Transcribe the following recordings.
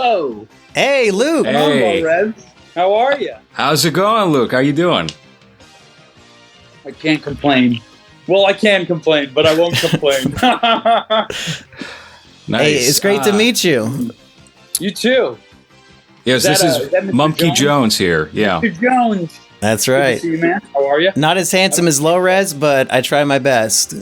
Hello. Hey, Luke. Hey. Hello, how are you? How's it going, Luke? How you doing? I can't complain. Well, I can complain, but I won't complain. Nice. Hey, it's great to meet you. You too. Yes, this is Mumkey Jones here. Yeah. Mr. Jones. That's right. Good to see you, man. How are you? Not as handsome as LowRes, but I try my best.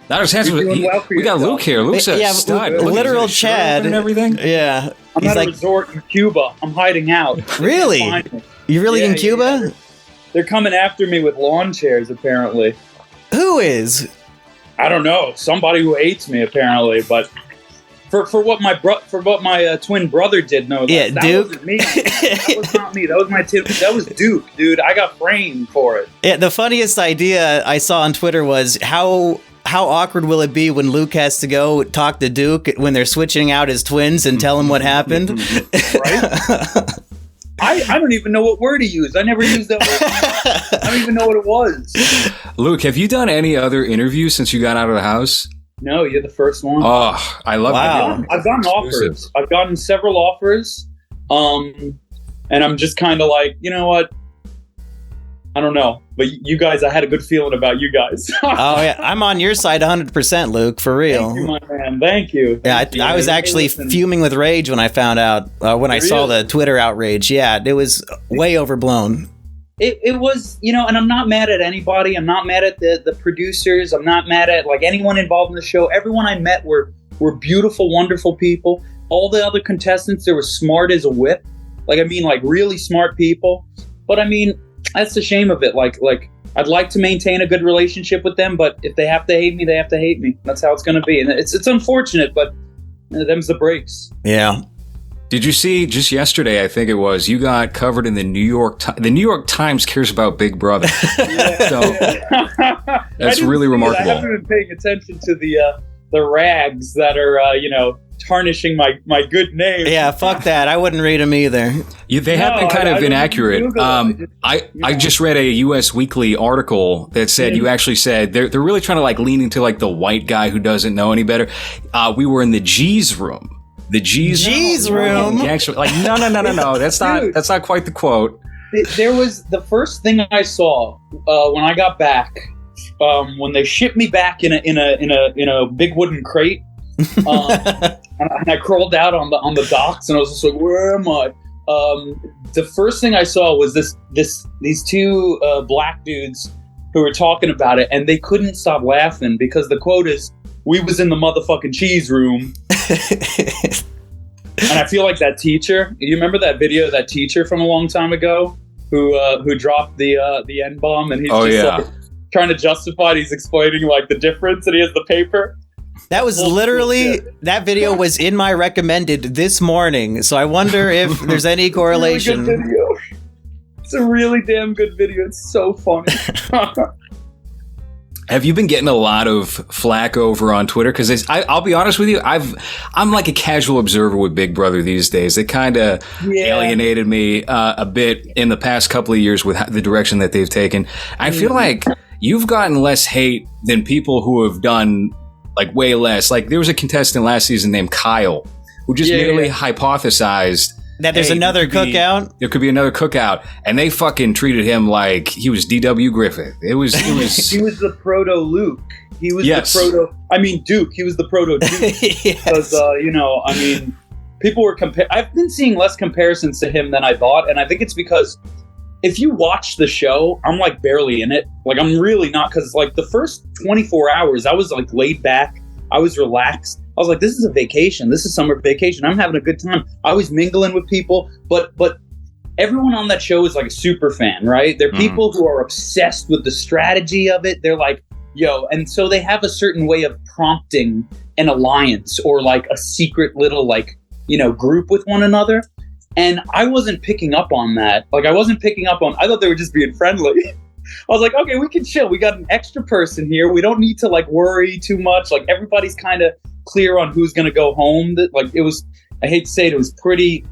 Not as handsome. We got Luke here. Luke's a stud. Literal Chad and everything. Yeah. I'm at a resort in Cuba. I'm hiding out. Really? You really in Cuba? Yeah. They're coming after me with lawn chairs, apparently. Who is? I don't know. Somebody who hates me, apparently. But for what my twin brother did, no, that Duke. wasn't me. That was not me. That was that was Duke, dude. I got framed for it. Yeah. The funniest idea I saw on Twitter was how awkward will it be when Luke has to go talk to Duke when they're switching out his twins and tell him what happened? Right? I don't even know what word he used. I never used that word. I don't even know what it was. Luke, have you done any other interviews since you got out of the house? No, you're the first one. Oh, I love that. I've gotten offers. I've gotten several offers. And I'm just kind of like, you know what? I don't know. But you guys, I had a good feeling about you guys. Oh, yeah. I'm on your side 100%, Luke, for real. Thank you, my man. Thank you. Yeah, I was actually fuming with rage when I found out, when I saw the Twitter outrage. Yeah, it was way overblown. It was, and I'm not mad at anybody. I'm not mad at the producers. I'm not mad at, anyone involved in the show. Everyone I met were beautiful, wonderful people. All the other contestants, they were smart as a whip. Really smart people. But, that's the shame of it. I'd like to maintain a good relationship with them, but if they have to hate me, they have to hate me. That's how it's going to be. And it's unfortunate, but them's the breaks. Yeah. Did you see just yesterday, I think it was, you got covered in the New York Times. The New York Times cares about Big Brother. That's really remarkable. I haven't been paying attention to the rags that are, tarnishing my good name. Yeah, fuck that. I wouldn't read them either. They have been kind of inaccurate. I just read a U.S. Weekly article that said you actually said they're really trying to lean into the white guy who doesn't know any better. We were in the G's room. The G's room. Actually, no. That's not quite the quote. There was the first thing I saw when I got back. When they shipped me back in a big wooden crate. And I crawled out on the docks, and I was just like, "Where am I?" The first thing I saw was these two black dudes who were talking about it, and they couldn't stop laughing because the quote is, "We was in the motherfucking cheese room." And I feel like that teacher. You remember that video of that teacher from a long time ago who dropped the N-bomb, and he's trying to justify it. He's explaining the difference, and he has the paper. That was literally, that video was in my recommended this morning, so I wonder if there's any correlation. Really good video. It's a really damn good video. It's so funny. Have you been getting a lot of flack over on Twitter? Because I'll be honest with you, I'm like a casual observer with Big Brother these days. It kind of alienated me a bit in the past couple of years with the direction that they've taken. I feel like you've gotten less hate than people who have done way less. There was a contestant last season named Kyle who just merely hypothesized that there's another cookout. There could be another cookout, and they fucking treated him like he was D.W. Griffith. It was. He was the proto Luke. He was the proto. Duke. He was the proto Duke. Because people were I've been seeing less comparisons to him than I thought, and I think it's because if you watch the show, I'm barely in it. I'm really not, because the first 24 hours, I was laid back. I was relaxed. I was like, this is a vacation. This is summer vacation. I'm having a good time. I was mingling with people, but everyone on that show is a super fan, right? They're people who are obsessed with the strategy of it. They're like, yo, and so they have a certain way of prompting an alliance or a secret little group with one another. And I wasn't picking up on that. I thought they were just being friendly. I was like, okay, we can chill. We got an extra person here. We don't need to worry too much. Everybody's kind of clear on who's going to go home. That it was, I hate to say it, it was pretty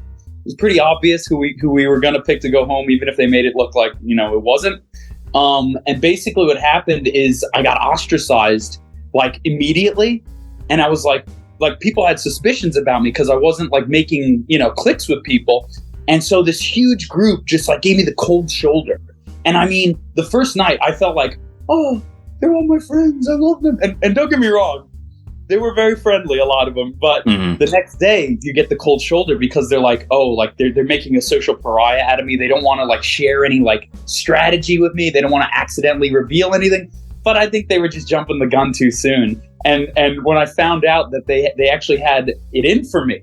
obvious who we were going to pick to go home, even if they made it look like, it wasn't. And basically what happened is I got ostracized immediately. And I was like, like people had suspicions about me because I wasn't like making, clicks with people. And so this huge group just like gave me the cold shoulder. And I mean, the first night I felt like, oh, they're all my friends. I love them. And don't get me wrong, they were very friendly, a lot of them. But the next day you get the cold shoulder because they're like, oh, like they're making a social pariah out of me. They don't want to like share any like strategy with me. They don't want to accidentally reveal anything. But I think they were just jumping the gun too soon. And when I found out that they actually had it in for me,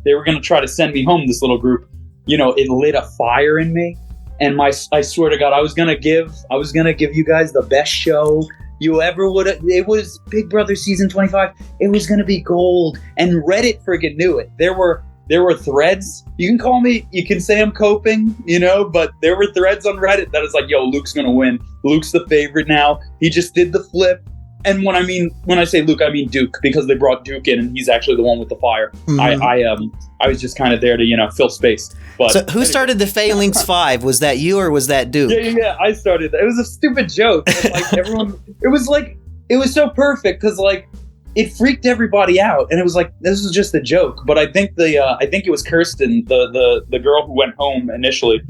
they were going to try to send me home, this little group, it lit a fire in me. And I swear to God, I was gonna give you guys the best show you ever would have. It was Big Brother season 25. It was gonna be gold, and Reddit friggin' knew it. There were threads. You can say I'm coping, but there were threads on Reddit that is like, yo, Luke's gonna win. Luke's the favorite now. He just did the flip. And when I say Luke, I mean Duke, because they brought Duke in, and he's actually the one with the fire. I was just kind of there to fill space. But so who started the Phalanx 5? Was that you or was that Duke? Yeah, I started that. It was a stupid joke. And, like everyone, it was so perfect because like it freaked everybody out, and it was like this was just a joke. But I think it was Kirsten, the girl who went home initially.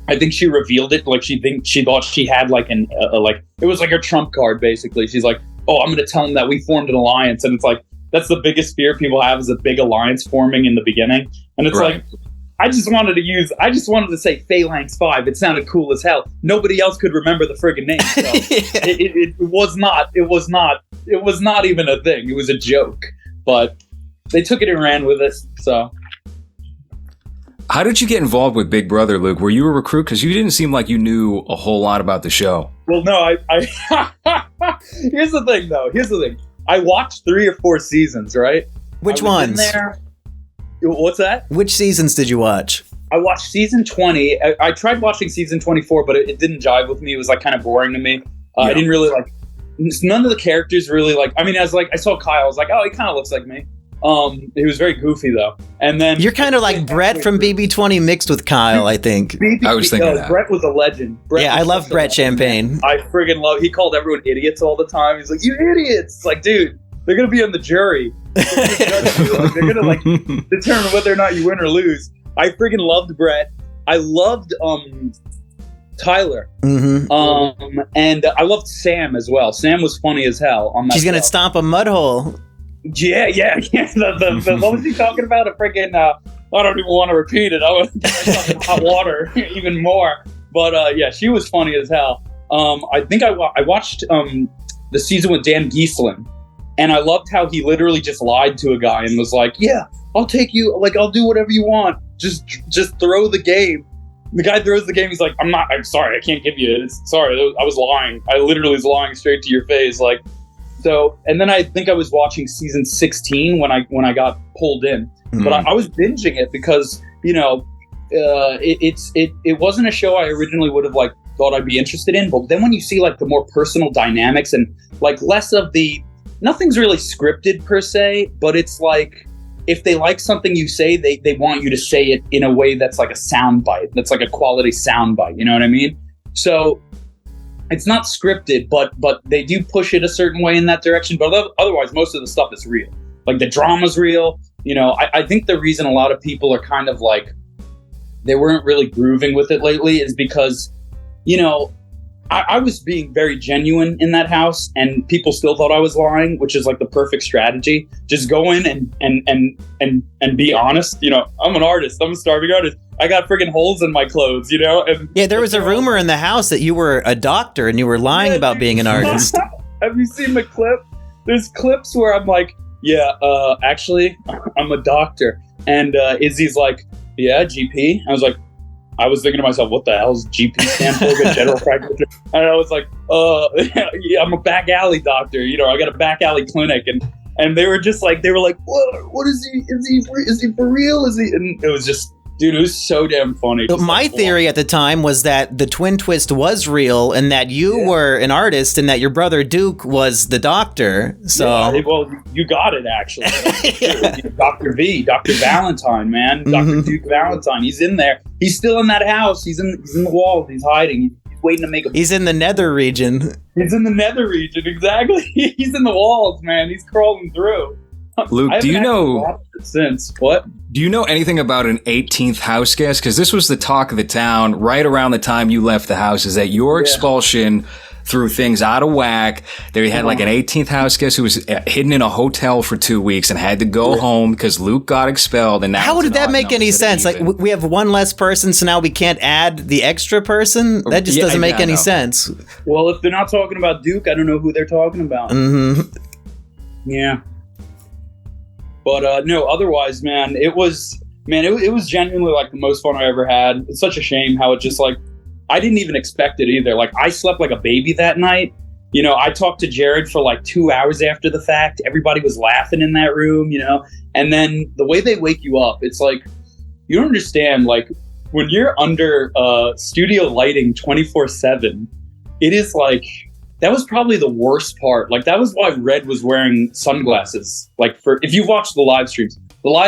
I think she revealed it. Like she thought she had like it was like her trump card basically. She's like, oh, I'm going to tell them that we formed an alliance, and it's like that's the biggest fear people have is a big alliance forming in the beginning, and it's like I just wanted to say Phalanx 5. It sounded cool as hell. Nobody else could remember the friggin' name. So it was not even a thing. It was a joke, but they took it and ran with it. So. How did you get involved with Big Brother, Luke? Were you a recruit? Because you didn't seem like you knew a whole lot about the show. Well, no, I here's the thing, though. I watched 3 or 4 seasons, right? Which ones? What's that? Which seasons did you watch? I watched season 20. I tried watching season 24, but it didn't jive with me. It was like kind of boring to me. I didn't really like. None of the characters really like. I mean, I saw Kyle. I was like, oh, he kind of looks like me. He was very goofy though, and then you're kind of like Brett from BB20 mixed with Kyle, I think. I was thinking that. Brett was a legend. I love Brett Champagne. I friggin' love. He called everyone idiots all the time. He's like, "You idiots!" It's like, dude, they're gonna be on the jury. They're gonna like determine whether or not you win or lose. I friggin' loved Brett. I loved Tyler. And I loved Sam as well. Sam was funny as hell on that. She's gonna stomp a mud hole. Yeah. The what was he talking about? A freaking I don't even want to repeat it. I was talking hot water even more. But yeah, she was funny as hell. I think I watched the season with Dan Giesling, and I loved how he literally just lied to a guy and was like, "Yeah, I'll take you. Like, I'll do whatever you want. Just throw the game." The guy throws the game. He's like, I'm sorry. I can't give you it. Sorry. I was lying. I literally was lying straight to your face. Like. So, and then I think I was watching season 16 when I got pulled in, but I was binging it because it wasn't a show I originally would have like thought I'd be interested in. But then when you see like the more personal dynamics and like less of nothing's really scripted per se, but it's like if they like something you say, they want you to say it in a way that's like a sound bite, that's like a quality sound bite. You know what I mean? So. It's not scripted, but they do push it a certain way in that direction. But otherwise, most of the stuff is real. Like the drama's real. I think the reason a lot of people are kind of like they weren't really grooving with it lately is because, I was being very genuine in that house, and people still thought I was lying, which is like the perfect strategy. Just go in and be honest. I'm an artist. I'm a starving artist. I got friggin' holes in my clothes, And yeah, there was a rumor in the house that you were a doctor and you were lying about being an artist. Have you seen the clip? There's clips where I'm like, yeah, actually, I'm a doctor. And Izzy's like, yeah, GP. I was thinking to myself, what the hell is GP stand for? Good general practitioner. And I was like, yeah, I'm a back alley doctor. I got a back alley clinic. And they were just like, what is he? Is he for real? Is he? And it was just, dude, it was so damn funny. So my theory at the time was that the twin twist was real and that you were an artist and that your brother Duke was the doctor. So well, you got it actually. Dr. Dr. Valentine, man. Dr. Duke Valentine. He's in there. He's still in that house. He's in the walls. He's hiding. He's waiting to make a... He's in the nether region. He's in the nether region, exactly. He's in the walls, man. He's crawling through. Luke, do you know since what? Do you know anything about an 18th house guest? Because this was the talk of the town right around the time you left the house, is that your expulsion threw things out of whack. They had like an 18th house guest who was hidden in a hotel for 2 weeks and had to go home because Luke got expelled. And how did that make any sense? Like, we have one less person, so now we can't add the extra person? That just doesn't make any sense. Well, if they're not talking about Duke, I don't know who they're talking about. Mm-hmm. Yeah. But no, otherwise, man, it was genuinely like the most fun I ever had. It's such a shame how it just like, I didn't even expect it either. Like, I slept like a baby that night. You know, I talked to Jared for like 2 hours after the fact. Everybody was laughing in that room, you know? And then the way they wake you up, it's like, you don't understand, like, when you're under studio lighting 24/7, it is like, that was probably the worst part. Like, that was why Red was wearing sunglasses. Like, if you watch the live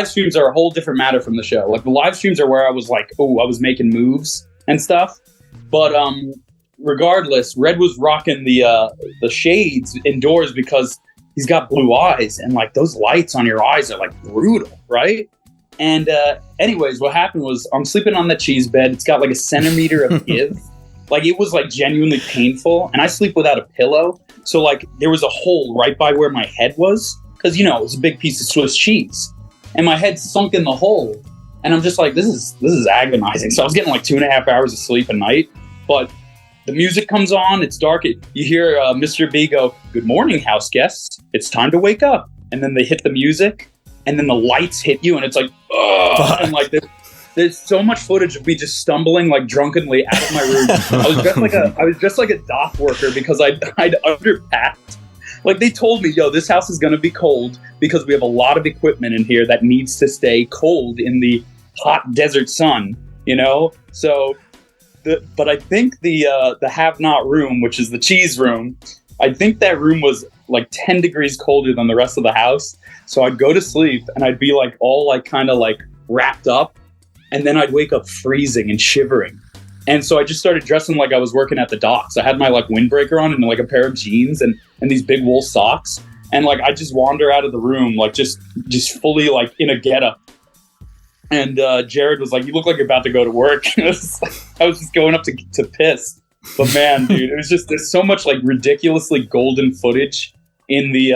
streams are a whole different matter from the show. Like, the live streams are where I was like, I was making moves and stuff. But regardless, Red was rocking the shades indoors because he's got blue eyes, and like those lights on your eyes are like brutal, right? And anyways, what happened was I'm sleeping on that cheese bed. It's got like a centimeter of give. Like, it was like genuinely painful, and I sleep without a pillow. So like there was a hole right by where my head was, because you know it was a big piece of Swiss cheese, and my head sunk in the hole. And I'm just like, this is agonizing. So I was getting like 2.5 hours of sleep a night. But the music comes on, it's dark. You hear Mr. B go, "Good morning, house guests. It's time to wake up." And then they hit the music, and then the lights hit you, and it's like, ugh. And like there's so much footage of me just stumbling like drunkenly out of my room. I was just like a dock worker because I'd underpacked. Like, they told me, yo, this house is going to be cold because we have a lot of equipment in here that needs to stay cold in the hot desert sun, you know? So, but I think the have-not room, which is the cheese room, I think that room was like 10 degrees colder than the rest of the house. So I'd go to sleep and I'd be like all like kind of like wrapped up, and then I'd wake up freezing and shivering. And so I just started dressing like I was working at the docks. I had my like windbreaker on and like a pair of jeans and these big wool socks. And like, I just wander out of the room, like just fully like in a getup. And Jared was like, "You look like you're about to go to work." I was just going up to piss. But man, dude, it was just, there's so much like ridiculously golden footage in the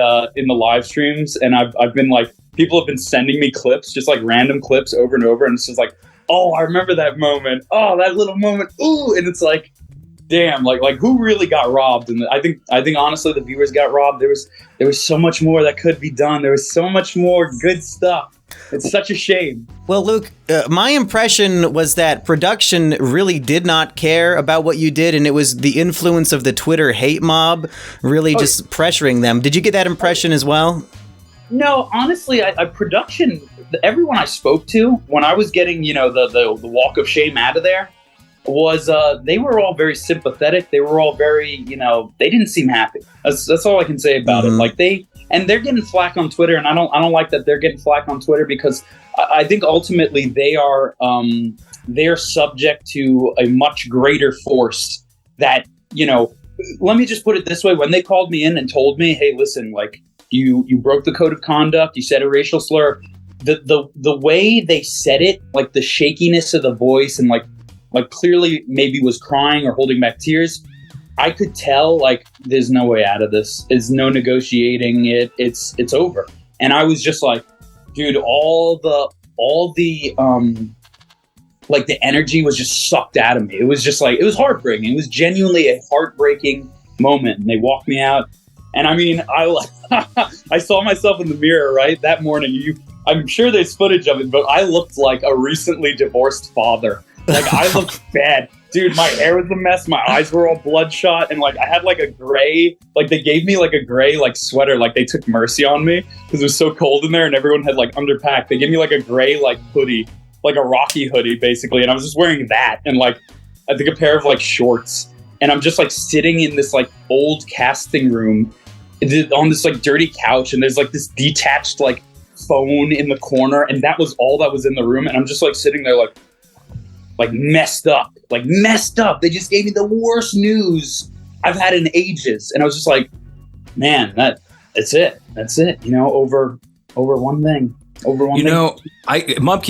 live streams. And I've been like, people have been sending me clips, just like random clips over and over. And it's just like, oh, I remember that moment. Oh, that little moment. Ooh. And it's like, damn, like who really got robbed? And I think honestly the viewers got robbed. There was so much more that could be done. There was so much more good stuff. It's such a shame. Well, Luke, my impression was that production really did not care about what you did, and it was the influence of the Twitter hate mob really just pressuring them. Did you get that impression as well? No, honestly, production, everyone I spoke to when I was getting, you know, the walk of shame out of there was they were all very sympathetic. They were all very, you know, they didn't seem happy. That's all I can say about it. Like they're getting flack on Twitter, and I don't like that they're getting flack on Twitter because I think ultimately they're subject to a much greater force that, you know, let me just put it this way. When they called me in and told me, "Hey, listen, like you broke the code of conduct, you said a racial slur," the way they said it, like the shakiness of the voice and like clearly maybe was crying or holding back tears, I could tell like there's no way out of this. There's no negotiating it. It's over. And I was just like, dude, all the like the energy was just sucked out of me. It was just like, it was heartbreaking. It was genuinely a heartbreaking moment. And they walked me out. And I mean, I saw myself in the mirror, right? That morning, I'm sure there's footage of it, but I looked like a recently divorced father. Like, I looked bad. Dude, my hair was a mess. My eyes were all bloodshot. And like, I had like a gray, like they gave me like a gray like sweater. Like they took mercy on me because it was so cold in there and everyone had like underpacked. They gave me like a gray like hoodie, like a Rocky hoodie basically. And I was just wearing that and like, I think a pair of like shorts. And I'm just like sitting in this like old casting room on this like dirty couch. And there's like this detached like phone in the corner. And that was all that was in the room. And I'm just like sitting there like messed up. They just gave me the worst news I've had in ages. And I was just like, man, that's it. You know, over over one thing. Mumpke,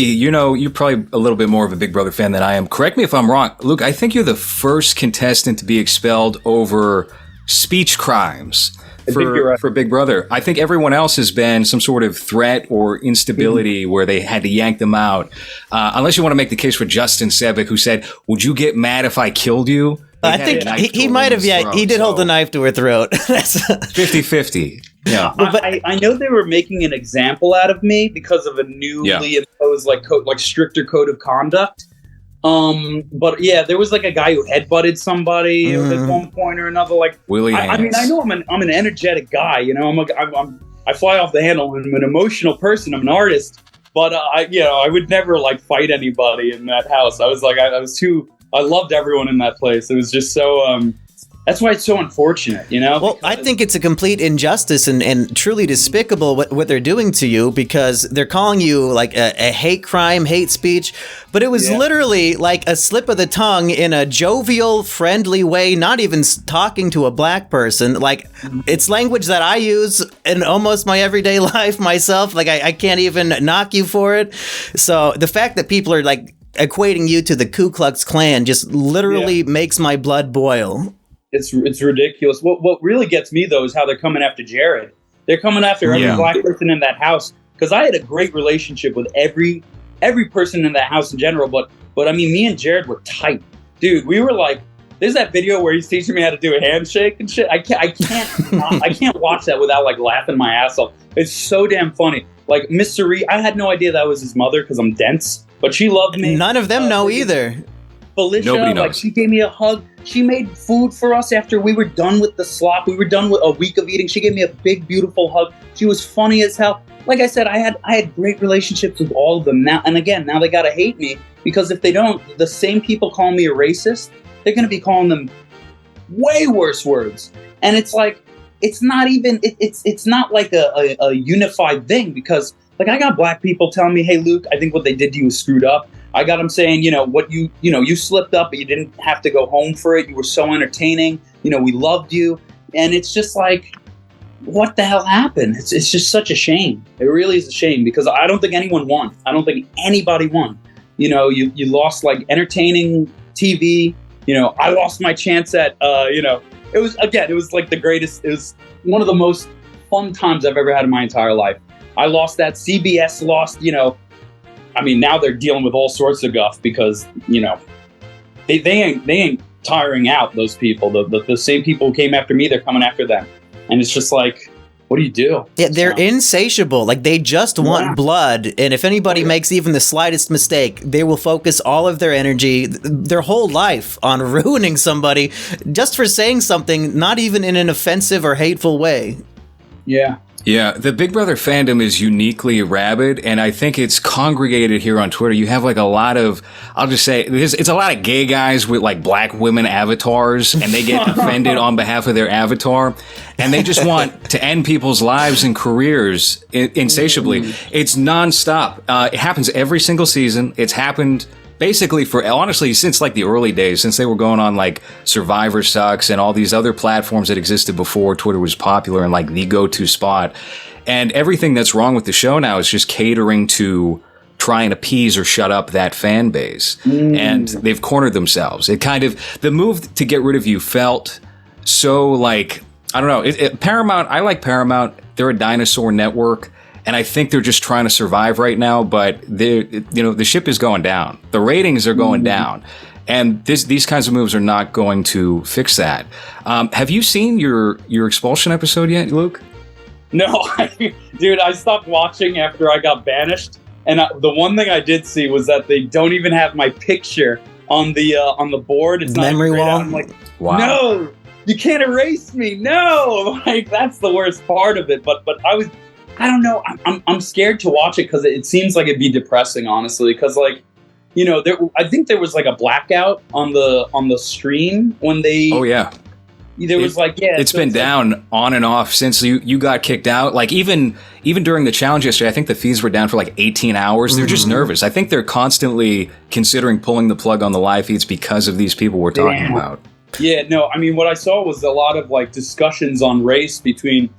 you're probably a little bit more of a Big Brother fan than I am. Correct me if I'm wrong. Luke, I think you're the first contestant to be expelled over speech crimes for Big Brother. I think everyone else has been some sort of threat or instability where they had to yank them out. Unless you want to make the case for Justin Sebic, who said, "Would you get mad if I killed you?" I think he might have, he did hold the knife to her throat. 50-50. Yeah, but I know they were making an example out of me because of a newly imposed like stricter code of conduct. But yeah, there was like a guy who headbutted somebody at one point or another. Like, I mean, I know I'm an energetic guy. You know, I fly off the handle. I'm an emotional person. I'm an artist. But I would never like fight anybody in that house. I was like, I loved everyone in that place. It was just so. That's why it's so unfortunate, you know? Well, I think it's a complete injustice and truly despicable what they're doing to you, because they're calling you like a hate crime, hate speech, but it was literally like a slip of the tongue in a jovial, friendly way, not even talking to a black person. Like, it's language that I use in almost my everyday life myself. Like, I can't even knock you for it. So the fact that people are like equating you to the Ku Klux Klan just literally makes my blood boil. It's ridiculous. What really gets me, though, is how they're coming after Jared. They're coming after every black person in that house. Because I had a great relationship with every person in that house in general. But I mean, me and Jared were tight. Dude, we were like, there's that video where he's teaching me how to do a handshake and shit. I can't watch that without like laughing my ass off. It's so damn funny. Like, Miss Cerie, I had no idea that was his mother because I'm dense. But she loved me. None of them know either. Felicia, like, she gave me a hug. She made food for us after we were done with the slop. We were done with a week of eating. She gave me a big, beautiful hug. She was funny as hell. Like I said, I had great relationships with all of them. Now they gotta hate me, because if they don't, the same people calling me a racist, they're gonna be calling them way worse words. And it's like, it's not even, it's not like a unified thing, because like, I got black people telling me, "Hey, Luke, I think what they did to you was screwed up." I got them saying, you slipped up, but you didn't have to go home for it. You were so entertaining. We loved you. And it's just like, what the hell happened? It's just such a shame. It really is a shame, because I don't think anyone won. I don't think anybody won. You lost like entertaining TV. I lost my chance at, it was like the greatest. It was one of the most fun times I've ever had in my entire life. I lost that. CBS lost, I mean, now they're dealing with all sorts of guff because, they ain't tiring out, those people. The same people who came after me, they're coming after them. And it's just like, what do you do? Yeah, they're insatiable. Like, they just want blood. And if anybody makes even the slightest mistake, they will focus all of their energy, their whole life, on ruining somebody just for saying something, not even in an offensive or hateful way. Yeah. Yeah, the Big Brother fandom is uniquely rabid, and I think it's congregated here on Twitter. You have like a lot of, I'll just say, it's a lot of gay guys with like black women avatars, and they get offended on behalf of their avatar, and they just want to end people's lives and careers insatiably. It's nonstop. It happens every single season. It's happened basically honestly, since like the early days, since they were going on like Survivor Sucks and all these other platforms that existed before Twitter was popular and like the go-to spot. And everything that's wrong with the show now is just catering to try and appease or shut up that fan base. And they've cornered themselves. The move to get rid of you felt so like, I don't know, Paramount, I like Paramount. They're a dinosaur network. And I think they're just trying to survive right now, but the ship is going down. The ratings are going down, and these kinds of moves are not going to fix that. Have you seen your Expulsion episode yet, Luke? No, dude. I stopped watching after I got banished, and the one thing I did see was that they don't even have my picture on the board. It's not memory wall. I'm like, no, you can't erase me. No, like that's the worst part of it. But I don't know. I'm scared to watch it because it seems like it'd be depressing, honestly. Because I think there was like a blackout on the stream when they. Oh yeah. There was It's been down on and off since you got kicked out. Like even during the challenge yesterday, I think the feeds were down for like 18 hours. They're just nervous. I think they're constantly considering pulling the plug on the live feeds because of these people we're talking about. Yeah. No. I mean, what I saw was a lot of like discussions on race between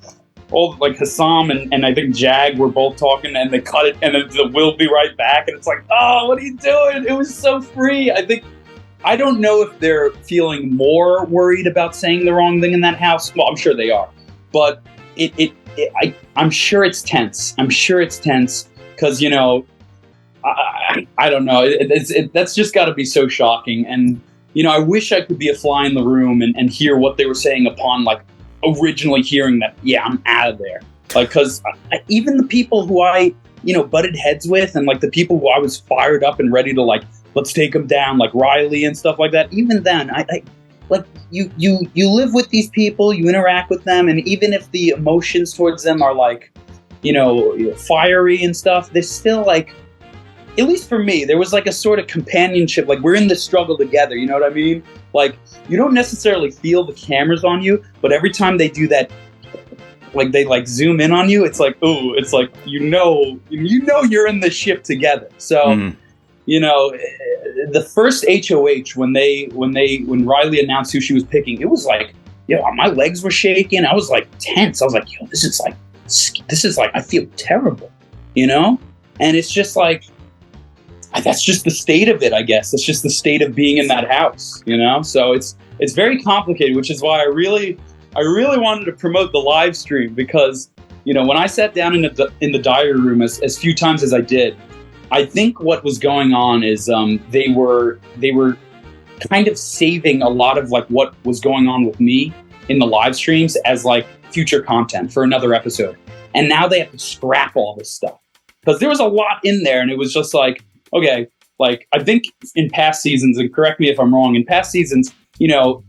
like Hassam and I think Jag were both talking, and they cut it, and the "we'll be right back," and it's like, oh, what are you doing? It was so free. I don't know if they're feeling more worried about saying the wrong thing in that house. Well, I'm sure they are, but I'm sure it's tense. I'm sure it's tense because, you know, I don't know. That's just got to be so shocking. And, you know, I wish I could be a fly in the room and hear what they were saying upon, like, originally hearing that, yeah, I'm out of there. Like, because even the people who I, you know, butted heads with, and, like, the people who I was fired up and ready to, like, let's take them down, like Riley and stuff like that. Even then, I like you live with these people, you interact with them, and even if the emotions towards them are like, you know, fiery and stuff, they're still like, at least for me, there was like a sort of companionship. Like, we're in this struggle together. You know what I mean? Like, you don't necessarily feel the cameras on you, but every time they do that, like they like zoom in on you, it's like, ooh, it's like, you know you're in the ship together. So. You know, the first HOH when Riley announced who she was picking, it was like, yo, my legs were shaking. I was like tense. I was like, yo, this is like, I feel terrible, you know? And it's just like, that's just the state of it, I guess. It's just the state of being in that house, you know? So it's very complicated, which is why I really wanted to promote the live stream, because, you know, when I sat down in the diary room as few times as I did, I think what was going on is they were kind of saving a lot of like what was going on with me in the live streams as like future content for another episode. And now they have to scrap all this stuff because there was a lot in there, and it was just like, okay, like I think in past seasons, and correct me if I'm wrong, in past seasons, you know,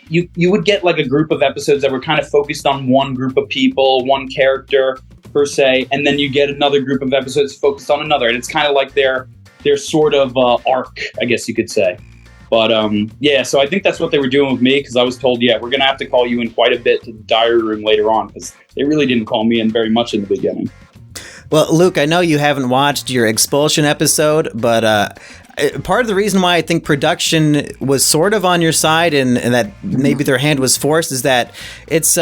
you would get like a group of episodes that were kind of focused on one group of people, one character per se, and then you get another group of episodes focused on another, and it's kind of like their sort of arc, I guess you could say. But yeah, so I think that's what they were doing with me, because I was told, yeah, we're gonna have to call you in quite a bit to the diary room later on, because they really didn't call me in very much in the beginning. Well, Luke, I know you haven't watched your Expulsion episode, but part of the reason why I think production was sort of on your side and that maybe their hand was forced is that it's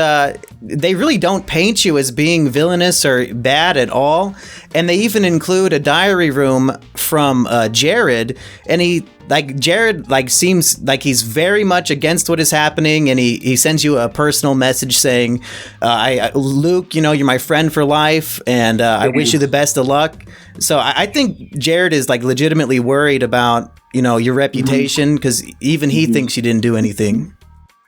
they really don't paint you as being villainous or bad at all. And they even include a diary room from Jared, and Jared seems like he's very much against what is happening, and he sends you a personal message saying, Luke, you know, you're my friend for life, and I wish you the best of luck. So I think Jared is like legitimately worried about, you know, your reputation, because even he thinks you didn't do anything.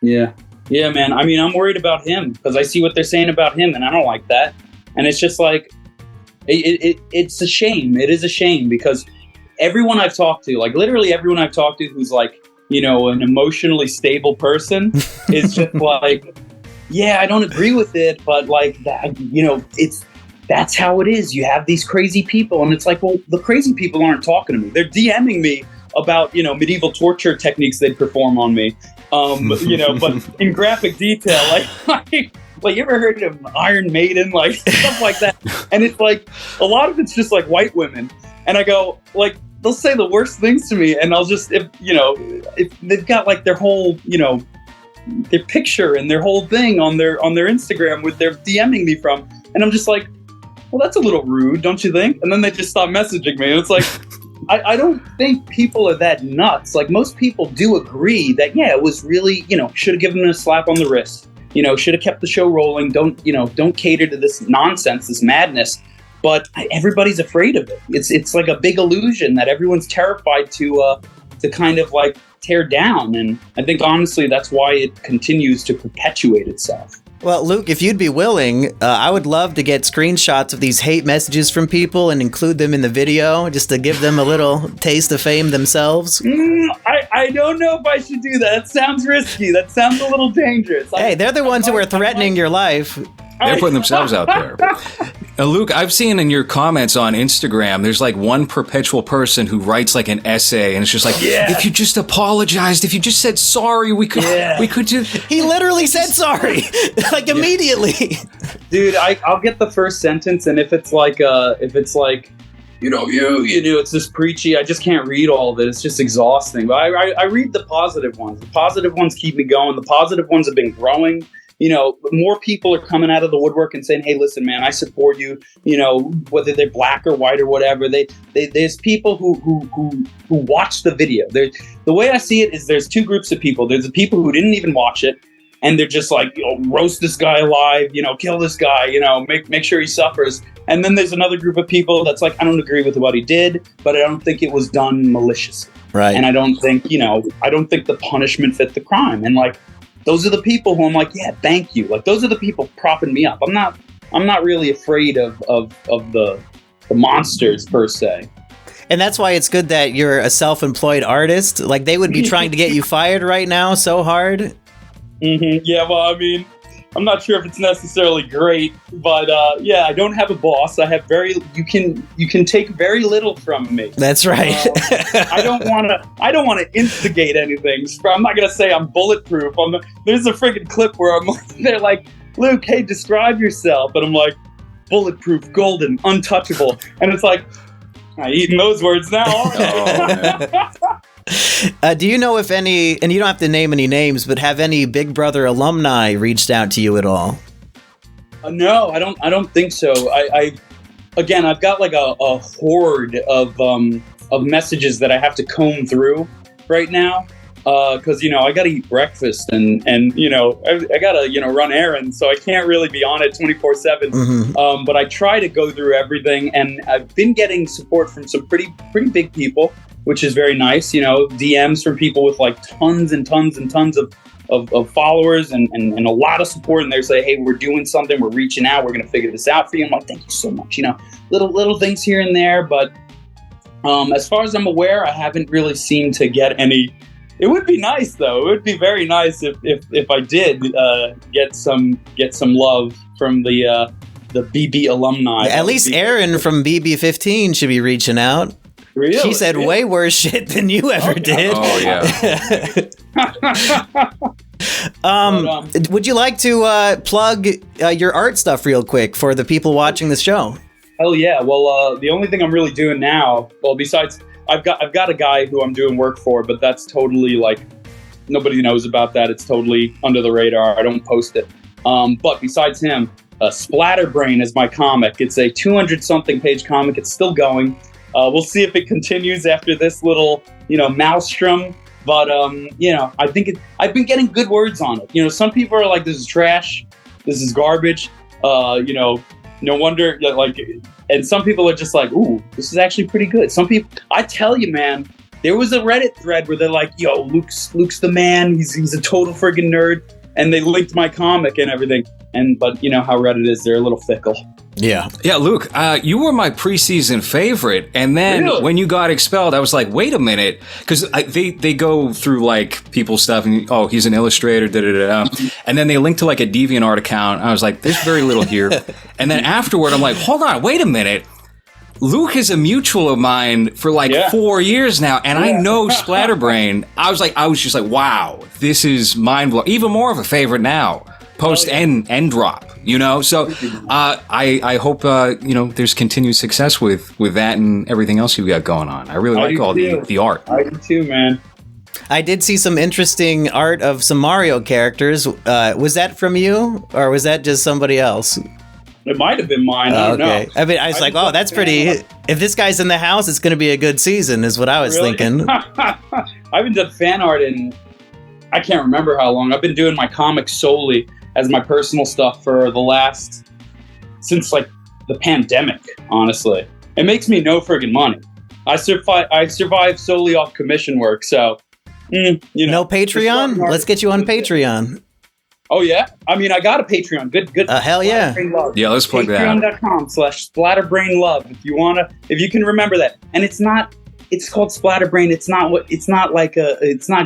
Yeah, man. I mean, I'm worried about him because I see what they're saying about him, and I don't like that. And it's just like, it's a shame. It is a shame, because everyone I've talked to, like literally everyone I've talked to who's like, you know, an emotionally stable person is just like, yeah, I don't agree with it, but like that, you know, that's how it is. You have these crazy people, and it's like, well, the crazy people aren't talking to me. They're DMing me about, you know, medieval torture techniques they'd perform on me, you know, but in graphic detail, like you ever heard of Iron Maiden, like stuff like that? And it's like, a lot of it's just like white women. And I go, like, they'll say the worst things to me, and I'll just, if they've got like their whole, you know, their picture and their whole thing on their Instagram with their DMing me from, and I'm just like, well, that's a little rude, don't you think? And then they just stop messaging me, and it's like, I don't think people are that nuts. Like, most people do agree that, yeah, it was really, you know, should have given them a slap on the wrist. You know, should have kept the show rolling. Don't cater to this nonsense, this madness. But everybody's afraid of it. It's like a big illusion that everyone's terrified to kind of like tear down. And I think honestly, that's why it continues to perpetuate itself. Well, Luke, if you'd be willing, I would love to get screenshots of these hate messages from people and include them in the video, just to give them a little taste of fame themselves. I don't know if I should do that. That sounds risky. That sounds a little dangerous. Hey, they're the ones who are threatening your life. They're putting themselves out there. Luke, I've seen in your comments on Instagram, there's like one perpetual person who writes like an essay, and it's just like, if you just apologized, if you just said sorry, we could do. He literally said sorry, like immediately. Dude, I'll get the first sentence, and if it's like, you know, it's just preachy. I just can't read all of it. It's just exhausting. But I read the positive ones. The positive ones keep me going. The positive ones have been growing. more people are coming out of the woodwork and saying, hey, listen, man, I support you, whether they're black or white or whatever. There's people who watch the video. The way I see it is there's two groups of people. There's the people who didn't even watch it, and they're just like, roast this guy alive, kill this guy, make sure he suffers. And then there's another group of people that's like, I don't agree with what he did, but I don't think it was done maliciously. Right. And I don't think, I don't think the punishment fit the crime. And like, those are the people who I'm like, yeah, thank you. Like, those are the people propping me up. I'm not really afraid of the monsters per se. And that's why it's good that you're a self-employed artist. Like, they would be trying to get you fired right now so hard. Mm-hmm. Yeah, well, I mean, I'm not sure if it's necessarily great, but yeah, I don't have a boss. I have you can take very little from me. That's right. I don't want to instigate anything. I'm not gonna say I'm bulletproof. There's a freaking clip where they're like, Luke, hey, describe yourself, and I'm like, bulletproof, golden, untouchable, and it's like, I'm eating those words now. Do you know if any, and you don't have to name any names, but have any Big Brother alumni reached out to you at all? No, I don't think so. I've got like a horde of messages that I have to comb through right now. Because I gotta eat breakfast and I gotta run errands, so I can't really be on it 24/7. Mm-hmm. But I try to go through everything, and I've been getting support from some pretty big people, which is very nice. DMs from people with like tons and tons and tons of followers and a lot of support, and they say, hey, we're doing something, we're reaching out, we're gonna figure this out for you. I'm like, thank you so much. Little things here and there, but as far as I'm aware, I haven't really seemed to get any. It would be nice, though. It would be very nice if I did get some love from the BB alumni. At least Erin from BB15 should be reaching out. Really? She said way worse shit than you ever did. Oh yeah. Would you like to plug your art stuff real quick for the people watching the show? Hell yeah. Well, the only thing I'm really doing now, besides. I've got a guy who I'm doing work for, but that's totally like nobody knows about that. It's totally under the radar. I don't post it. But besides him, Splatterbrain is my comic. It's a 200-something page comic. It's still going. We'll see if it continues after this little, maelstrom. But I think I've been getting good words on it. Some people are like, "This is trash. This is garbage." No wonder, and some people are just like, ooh, this is actually pretty good. Some people, I tell you, man, there was a Reddit thread where they're like, yo, Luke's the man. He's a total friggin' nerd. And they linked my comic and everything. But you know how Reddit is, they're a little fickle. Yeah. Yeah, Luke, you were my preseason favorite. And then when you got expelled, I was like, wait a minute. Because they go through like people's stuff and, oh, he's an illustrator, da-da-da-da. And then they link to like a DeviantArt account. I was like, there's very little here. And then afterward, I'm like, hold on, wait a minute. Luke is a mutual of mine for like 4 years now. And I know Splatterbrain. I was just like, wow, this is mind-blowing. Even more of a favorite now. Post end drop, So I hope there's continued success with that and everything else you've got going on. I really like all the art. I do too, man. I did see some interesting art of some Mario characters. Was that from you, or was that just somebody else? It might have been mine. I don't know. I mean, I was like, oh, that's pretty. If this guy's in the house, it's going to be a good season, is what I was thinking. I haven't done fan art in I can't remember how long. I've been doing my comics solely as my personal stuff for since like the pandemic, honestly. It makes me no friggin' money. I survive solely off commission work, so no Patreon? Let's get you on Patreon. Oh yeah? I mean, I got a Patreon. Good. Hell yeah. Yeah, let's plug that. Patreon.com/splatterbrainlove if you can remember that. And it's called Splatterbrain. It's not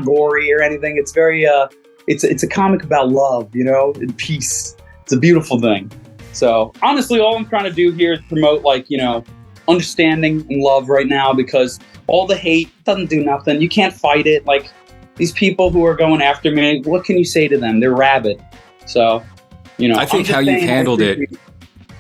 gory or anything. It's very it's a comic about love, and peace. It's a beautiful thing. So honestly, all I'm trying to do here is promote understanding and love right now, because all the hate doesn't do nothing. You can't fight it. Like these people who are going after me, what can you say to them? They're rabid. So, I think how you've handled it.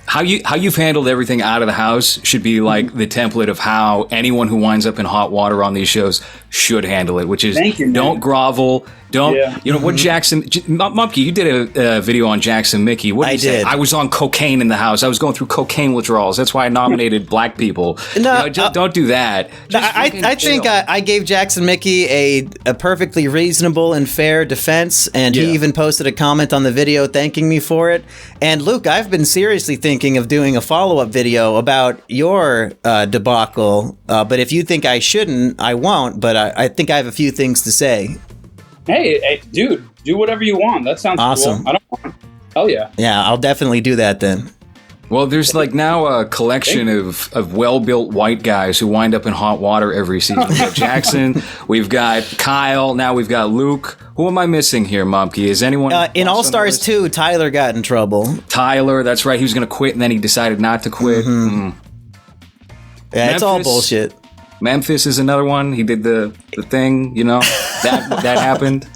How you've handled everything out of the house should be like the template of how anyone who winds up in hot water on these shows should handle it, which is you, don't grovel. Don't, what Jackson, Mumpke, you did a video on Jackson Mickey. What did you say? I was on cocaine in the house. I was going through cocaine withdrawals. That's why I nominated black people. No, don't do that. I think I gave Jackson Mickey a perfectly reasonable and fair defense, and he even posted a comment on the video thanking me for it. And Luke, I've been seriously thinking of doing a follow-up video about your debacle, but if you think I shouldn't, I won't, but I think I have a few things to say. Hey, dude, do whatever you want. That sounds awesome. Cool. I don't mind. Hell yeah. Yeah, I'll definitely do that then. Well, there's like now a collection of well-built white guys who wind up in hot water every season. We've got Jackson, we've got Kyle, now we've got Luke. Who am I missing here, Mumpke? Is anyone... in All-Stars 2, Tyler got in trouble. Tyler, that's right. He was going to quit, and then he decided not to quit. Mm-hmm. Yeah, Memphis, it's all bullshit. Memphis is another one. He did the thing, that happened.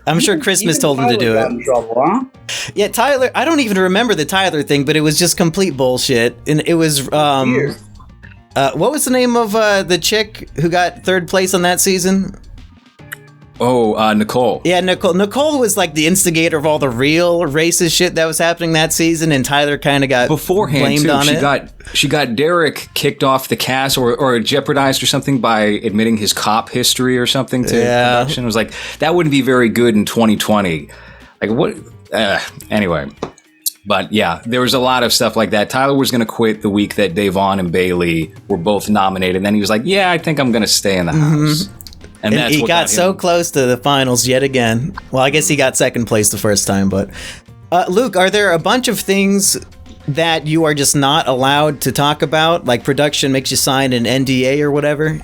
I'm sure Christmas told him to do it. In trouble, huh? Yeah, Tyler, I don't even remember the Tyler thing, but it was just complete bullshit. And it was, what was the name of the chick who got third place on that season? Oh, Nicole. Yeah, Nicole. Nicole was like the instigator of all the real racist shit that was happening that season, and Tyler kind of got blamed on it. She got Derek kicked off the cast or jeopardized or something by admitting his cop history or something to production. It was like, that wouldn't be very good in 2020. Like, what? Anyway. But yeah, there was a lot of stuff like that. Tyler was going to quit the week that Davon and Bailey were both nominated. And then he was like, yeah, I think I'm going to stay in the house. And that's he got so close to the finals yet again. Well, I guess he got second place the first time, but Luke, are there a bunch of things that you are just not allowed to talk about? Like production makes you sign an NDA or whatever?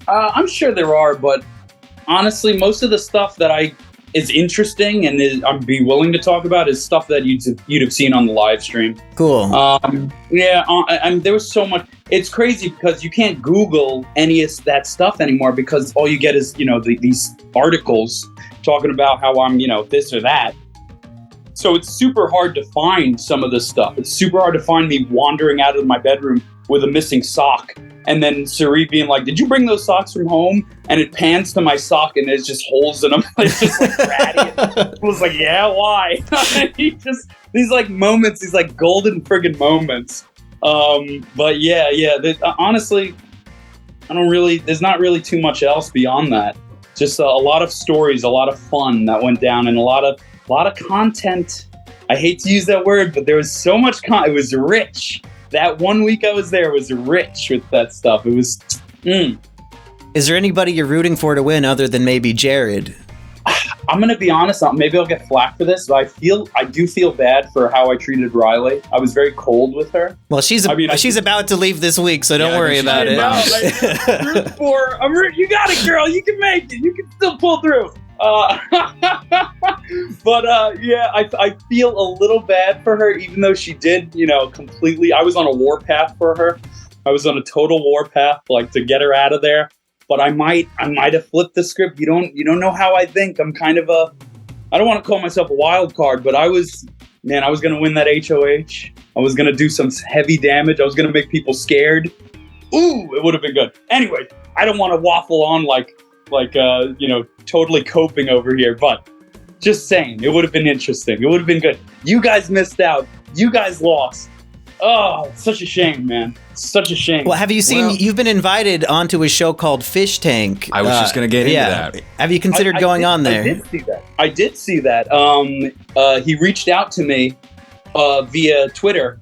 I'm sure there are, but honestly, most of the stuff that is interesting and I'd be willing to talk about is stuff that you'd have seen on the live stream. Cool. And there was so much. It's crazy because you can't Google any of that stuff anymore because all you get is, these articles talking about how I'm, this or that. So it's super hard to find some of this stuff. It's super hard to find me wandering out of my bedroom with a missing sock. And then Sari being like, did you bring those socks from home? And it pans to my sock and there's just holes in them. It's just like ratty. I was like, yeah, why? These like moments, these like golden friggin' moments. But honestly, there's not really too much else beyond that. Just a lot of stories, a lot of fun that went down and a lot of content. I hate to use that word, but there was so much it was rich. That 1 week I was there was rich with that stuff. It was... Is there anybody you're rooting for to win other than maybe Jared? I'm going to be honest. Maybe I'll get flack for this, but I do feel bad for how I treated Riley. I was very cold with her. Well, she's about to leave this week, so don't worry about it. You got it, girl. You can make it. You can still pull through. But I feel a little bad for her, even though she did, completely. I was on a warpath for her. I was on a total warpath, like to get her out of there. But I might have flipped the script. You don't know how I think. I'm kind of I don't want to call myself a wild card, but I was going to win that HOH. I was going to do some heavy damage. I was going to make people scared. Ooh, it would have been good. Anyway, I don't want to waffle on like totally coping over here, but just saying, it would have been interesting. It would have been good. You guys missed out. You guys lost. Oh, it's such a shame, man. Such a shame. Well, have you seen, you've been invited onto a show called Fish Tank. I was just going to get into that. Have you considered going on there? I did see that. He reached out to me via Twitter,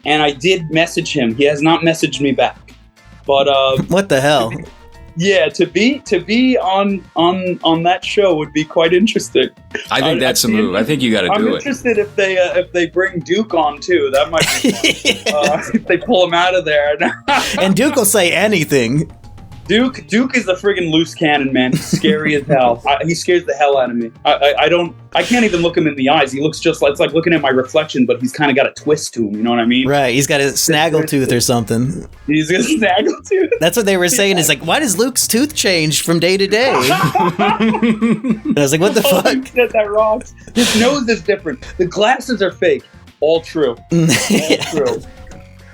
and I did message him. He has not messaged me back. But what the hell? Yeah, to be on that show would be quite interesting. I think that's a move. I think you got to do it. I'm interested if they bring Duke on too. That might be fun. If they pull him out of there. And Duke will say anything. Duke is a friggin' loose cannon, man. He's scary as hell. He scares the hell out of me. I can't even look him in the eyes. He looks just like, it's like looking at my reflection, but he's kind of got a twist to him. You know what I mean? Right. He's got a snaggletooth or something. He's got a snaggletooth. That's what they were saying. Is like, why does Luke's tooth change from day to day? And I was like, what the fuck? You said that wrong. His nose is different. The glasses are fake. All true. All true.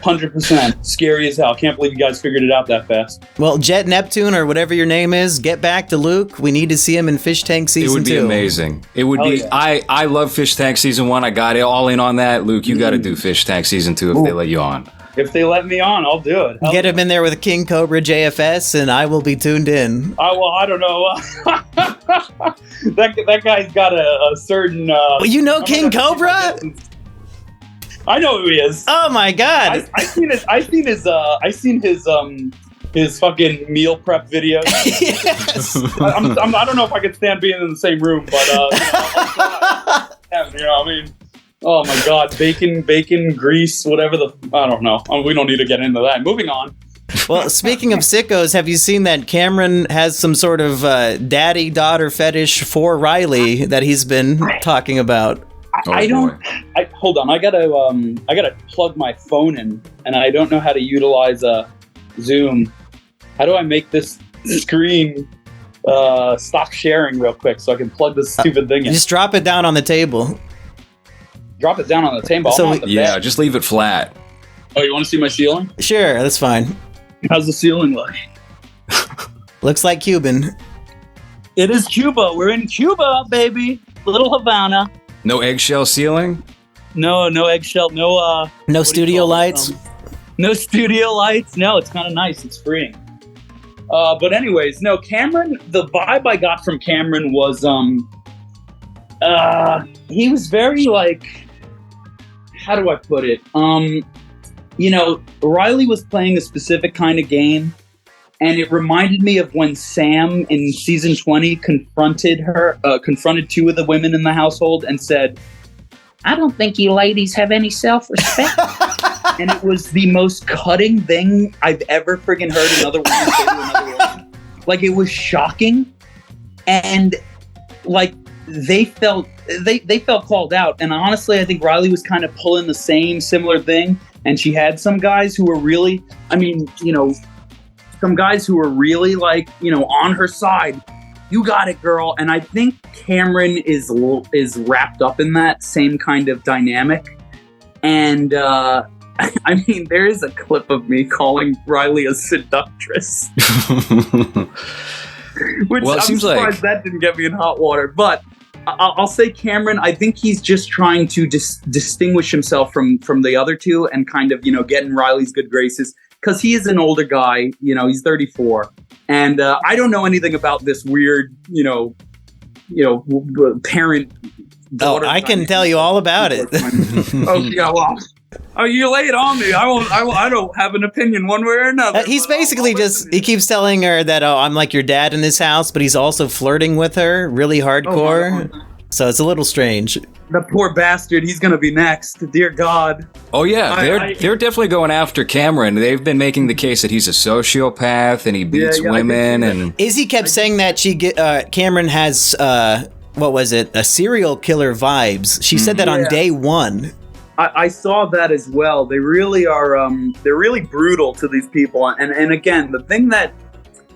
100%. Scary as hell. Can't believe you guys figured it out that fast. Well, Jet Neptune or whatever your name is, get back to Luke. We need to see him in Fish Tank Season 2. It would be amazing. It would be. Yeah. I love Fish Tank Season 1. I got it all in on that. Luke, you got to do Fish Tank Season 2 if they let you on. If they let me on, I'll do it. Get him in there with King Cobra JFS, and I will be tuned in. I don't know. that guy's got a certain. Well, you know King Cobra? I know who he is. Oh my God! I seen his fucking meal prep videos. Yes. I don't know if I could stand being in the same room, but you know what I mean. Oh my God, bacon, grease, whatever I don't know. We don't need to get into that. Moving on. Well, speaking of sickos, have you seen that Cameron has some sort of daddy-daughter fetish for Riley that he's been talking about? Hold on. I gotta plug my phone in, and I don't know how to utilize Zoom. How do I make this screen stop sharing real quick so I can plug this stupid thing in? Just drop it down on the table. Drop it down on the table. Just leave it flat. Oh, you want to see my ceiling? Sure, that's fine. How's the ceiling look? Looks like Cuban. It is Cuba. We're in Cuba, baby. Little Havana. No eggshell ceiling? No eggshell. No studio lights? No studio lights. No, it's kind of nice. It's freeing. But anyways, no, Cameron, the vibe I got from Cameron was, he was very like, how do I put it? You know, Riley was playing a specific kind of game, and it reminded me of when Sam in season 20 confronted two of the women in the household and said, "I don't think you ladies have any self-respect." And it was the most cutting thing I've ever friggin' heard another woman say to another woman. Like, it was shocking, and like they felt called out. And honestly, I think Riley was kind of pulling the similar thing. And she had some guys who were really, some guys who were really like, on her side. You got it, girl. And I think Cameron is wrapped up in that same kind of dynamic. And I mean, there is a clip of me calling Riley a seductress. Which I'm surprised that didn't get me in hot water. But I'll say Cameron, I think he's just trying to distinguish himself from the other two and kind of, get in Riley's good graces. Because he is an older guy, he's 34. And I don't know anything about this weird, parent. Oh, I can tell you all about it. Oh, yeah, well. Oh, you lay it on me. I don't have an opinion one way or another. He's basically he keeps telling her that, oh, I'm like your dad in this house, but he's also flirting with her really hardcore. Oh, so it's a little strange. The poor bastard. He's going to be next. Dear God. Oh, yeah. They're definitely going after Cameron. They've been making the case that he's a sociopath and he beats women. And Izzy kept saying that Cameron has, a serial killer vibes. She said that on day one. I saw that as well. They really are, they're really brutal to these people. And again, the thing that,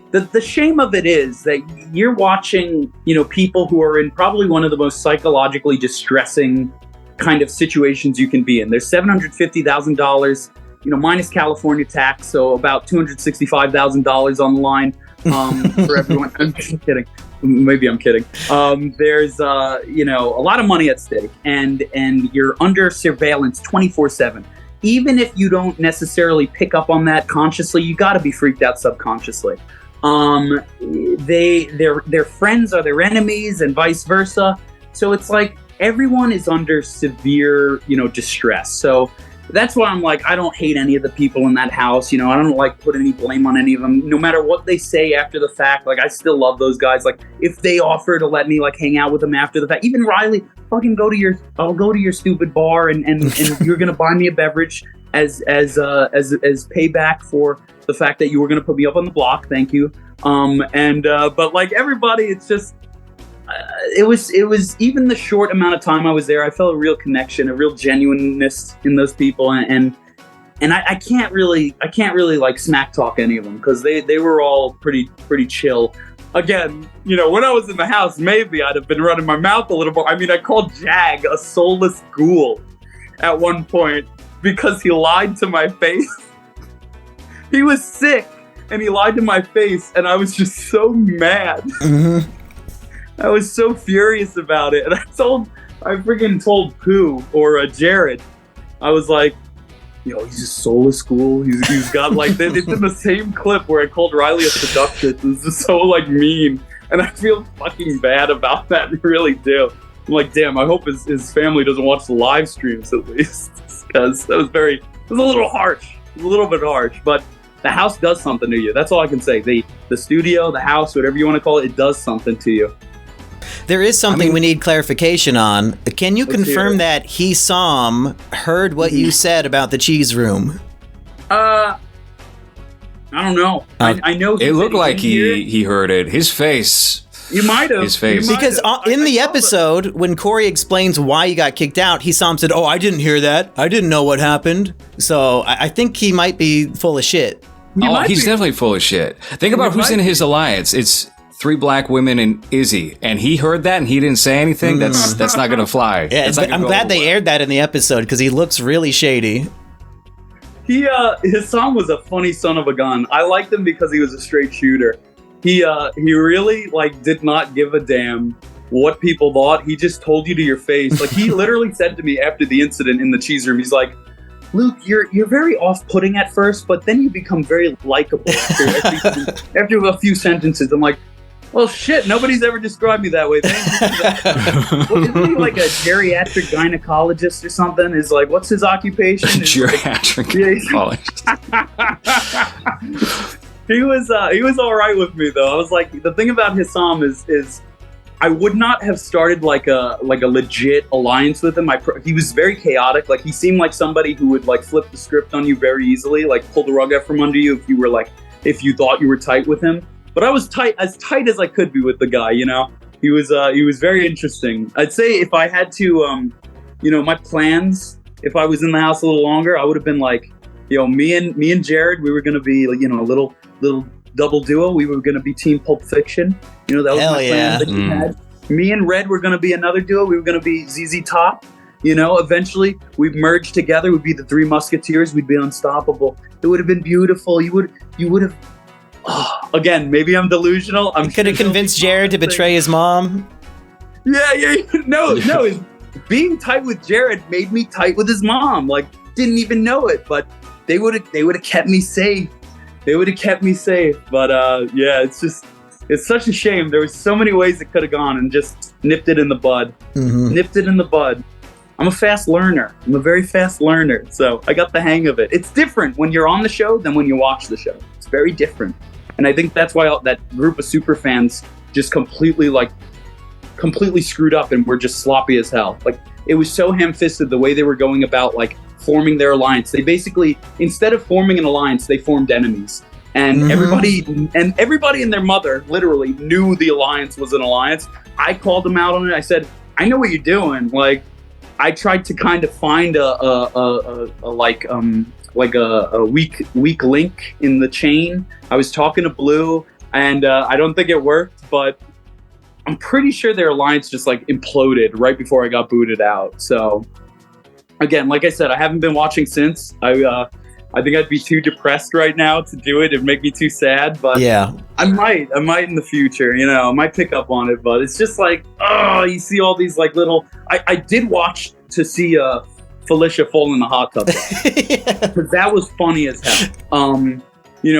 the shame of it is that you're watching, people who are in probably one of the most psychologically distressing kind of situations you can be in. There's $750,000, minus California tax. So about $265,000 on the line, for everyone. I'm just kidding. Maybe I'm kidding. There's, a lot of money at stake, and you're under surveillance 24/7. Even if you don't necessarily pick up on that consciously, you got to be freaked out subconsciously. Their friends are their enemies, and vice versa. So it's like everyone is under severe, distress. So that's why I'm like, I don't hate any of the people in that house. I don't like put any blame on any of them. No matter what they say after the fact, like I still love those guys. Like if they offer to let me like hang out with them after the fact, even Riley, fucking I'll go to your stupid bar and you're gonna buy me a beverage as payback for the fact that you were gonna put me up on the block. Thank you. But like everybody, it's just. It was even the short amount of time I was there, I felt a real connection, a real genuineness in those people, and I can't really like smack talk any of them because they were all pretty chill. Again, when I was in the house, maybe I'd have been running my mouth a little more. I mean, I called Jag a soulless ghoul at one point, because he lied to my face. He was sick, and he lied to my face, and I was just so mad. Mm-hmm. I was so furious about it, and I freaking told Pooh or Jared. I was like, yo, he's just soulless school. He's got like it's in the same clip where I called Riley a seductress. This is so like mean, and I feel fucking bad about that. I really do. I'm like, damn. I hope his family doesn't watch the live streams at least, because it was a little harsh. It was a little bit harsh, but the house does something to you. That's all I can say. The studio, the house, whatever you want to call it does something to you. There is something we need clarification on. Can you confirm that he heard what you said about the cheese room? I don't know. I know it looked like he heard it. His face. You might have. His face. Because in the episode, when Corey explains why he got kicked out, he said, "Oh, I didn't hear that. I didn't know what happened." So I think he might be full of shit. He's definitely full of shit. Think about who's in his alliance. It's 3 black women and Izzy, and he heard that and he didn't say anything. That's not gonna fly. Yeah, I'm glad they aired that in the episode because he looks really shady. His son was a funny son of a gun. I liked him because he was a straight shooter. He really like did not give a damn what people thought. He just told you to your face. Like he literally said to me after the incident in the cheese room, he's like, Luke, you're very off-putting at first, but then you become very likable after a few sentences. I'm like, well, shit, nobody's ever described me that way. Well, isn't he like a geriatric gynecologist or something? Is like, what's his occupation? Geriatric gynecologist. He was all right with me though. I was like, the thing about Hissam is I would not have started like a legit alliance with him. He was very chaotic. Like he seemed like somebody who would like flip the script on you very easily, like pull the rug out from under you if you thought you were tight with him. But I was as tight as I could be with the guy, you know. He was very interesting. I'd say if I had to, my plans, if I was in the house a little longer, I would have been like, me and Jared, we were gonna be, like, a little double duo. We were gonna be Team Pulp Fiction. That was my plan that he had. Me and Red were gonna be another duo. We were gonna be ZZ Top. Eventually we'd merge together. We'd be the 3 Musketeers. We'd be unstoppable. It would have been beautiful. You would have. Again, maybe I'm delusional. I'm could have convinced Jared to betray his mom. Yeah. No. Being tight with Jared made me tight with his mom. Like, didn't even know it, but they would have kept me safe. But yeah, it's such a shame. There was so many ways it could have gone, and just nipped it in the bud. Mm-hmm. Nipped it in the bud. I'm a fast learner. I'm a very fast learner, so I got the hang of it. It's different when you're on the show than when you watch the show. It's very different. And I think that's why that group of super fans just completely screwed up and were just sloppy as hell. Like, it was so ham-fisted the way they were going about, like, forming their alliance. They basically, instead of forming an alliance, they formed enemies. And everybody and their mother literally knew the alliance was an alliance. I called them out on it. I said, I know what you're doing. Like, I tried to kind of find a weak link in the chain. I was talking to Blue, and I don't think it worked, but I'm pretty sure their alliance just like imploded right before I got booted out. So again, like I said, I haven't been watching since. I think I'd be too depressed right now to do it. It'd make me too sad, but yeah, I might in the future, I might pick up on it, but it's just like, you see all these like little, I did watch to see Felicia fall in the hot tub. Because that was funny as hell.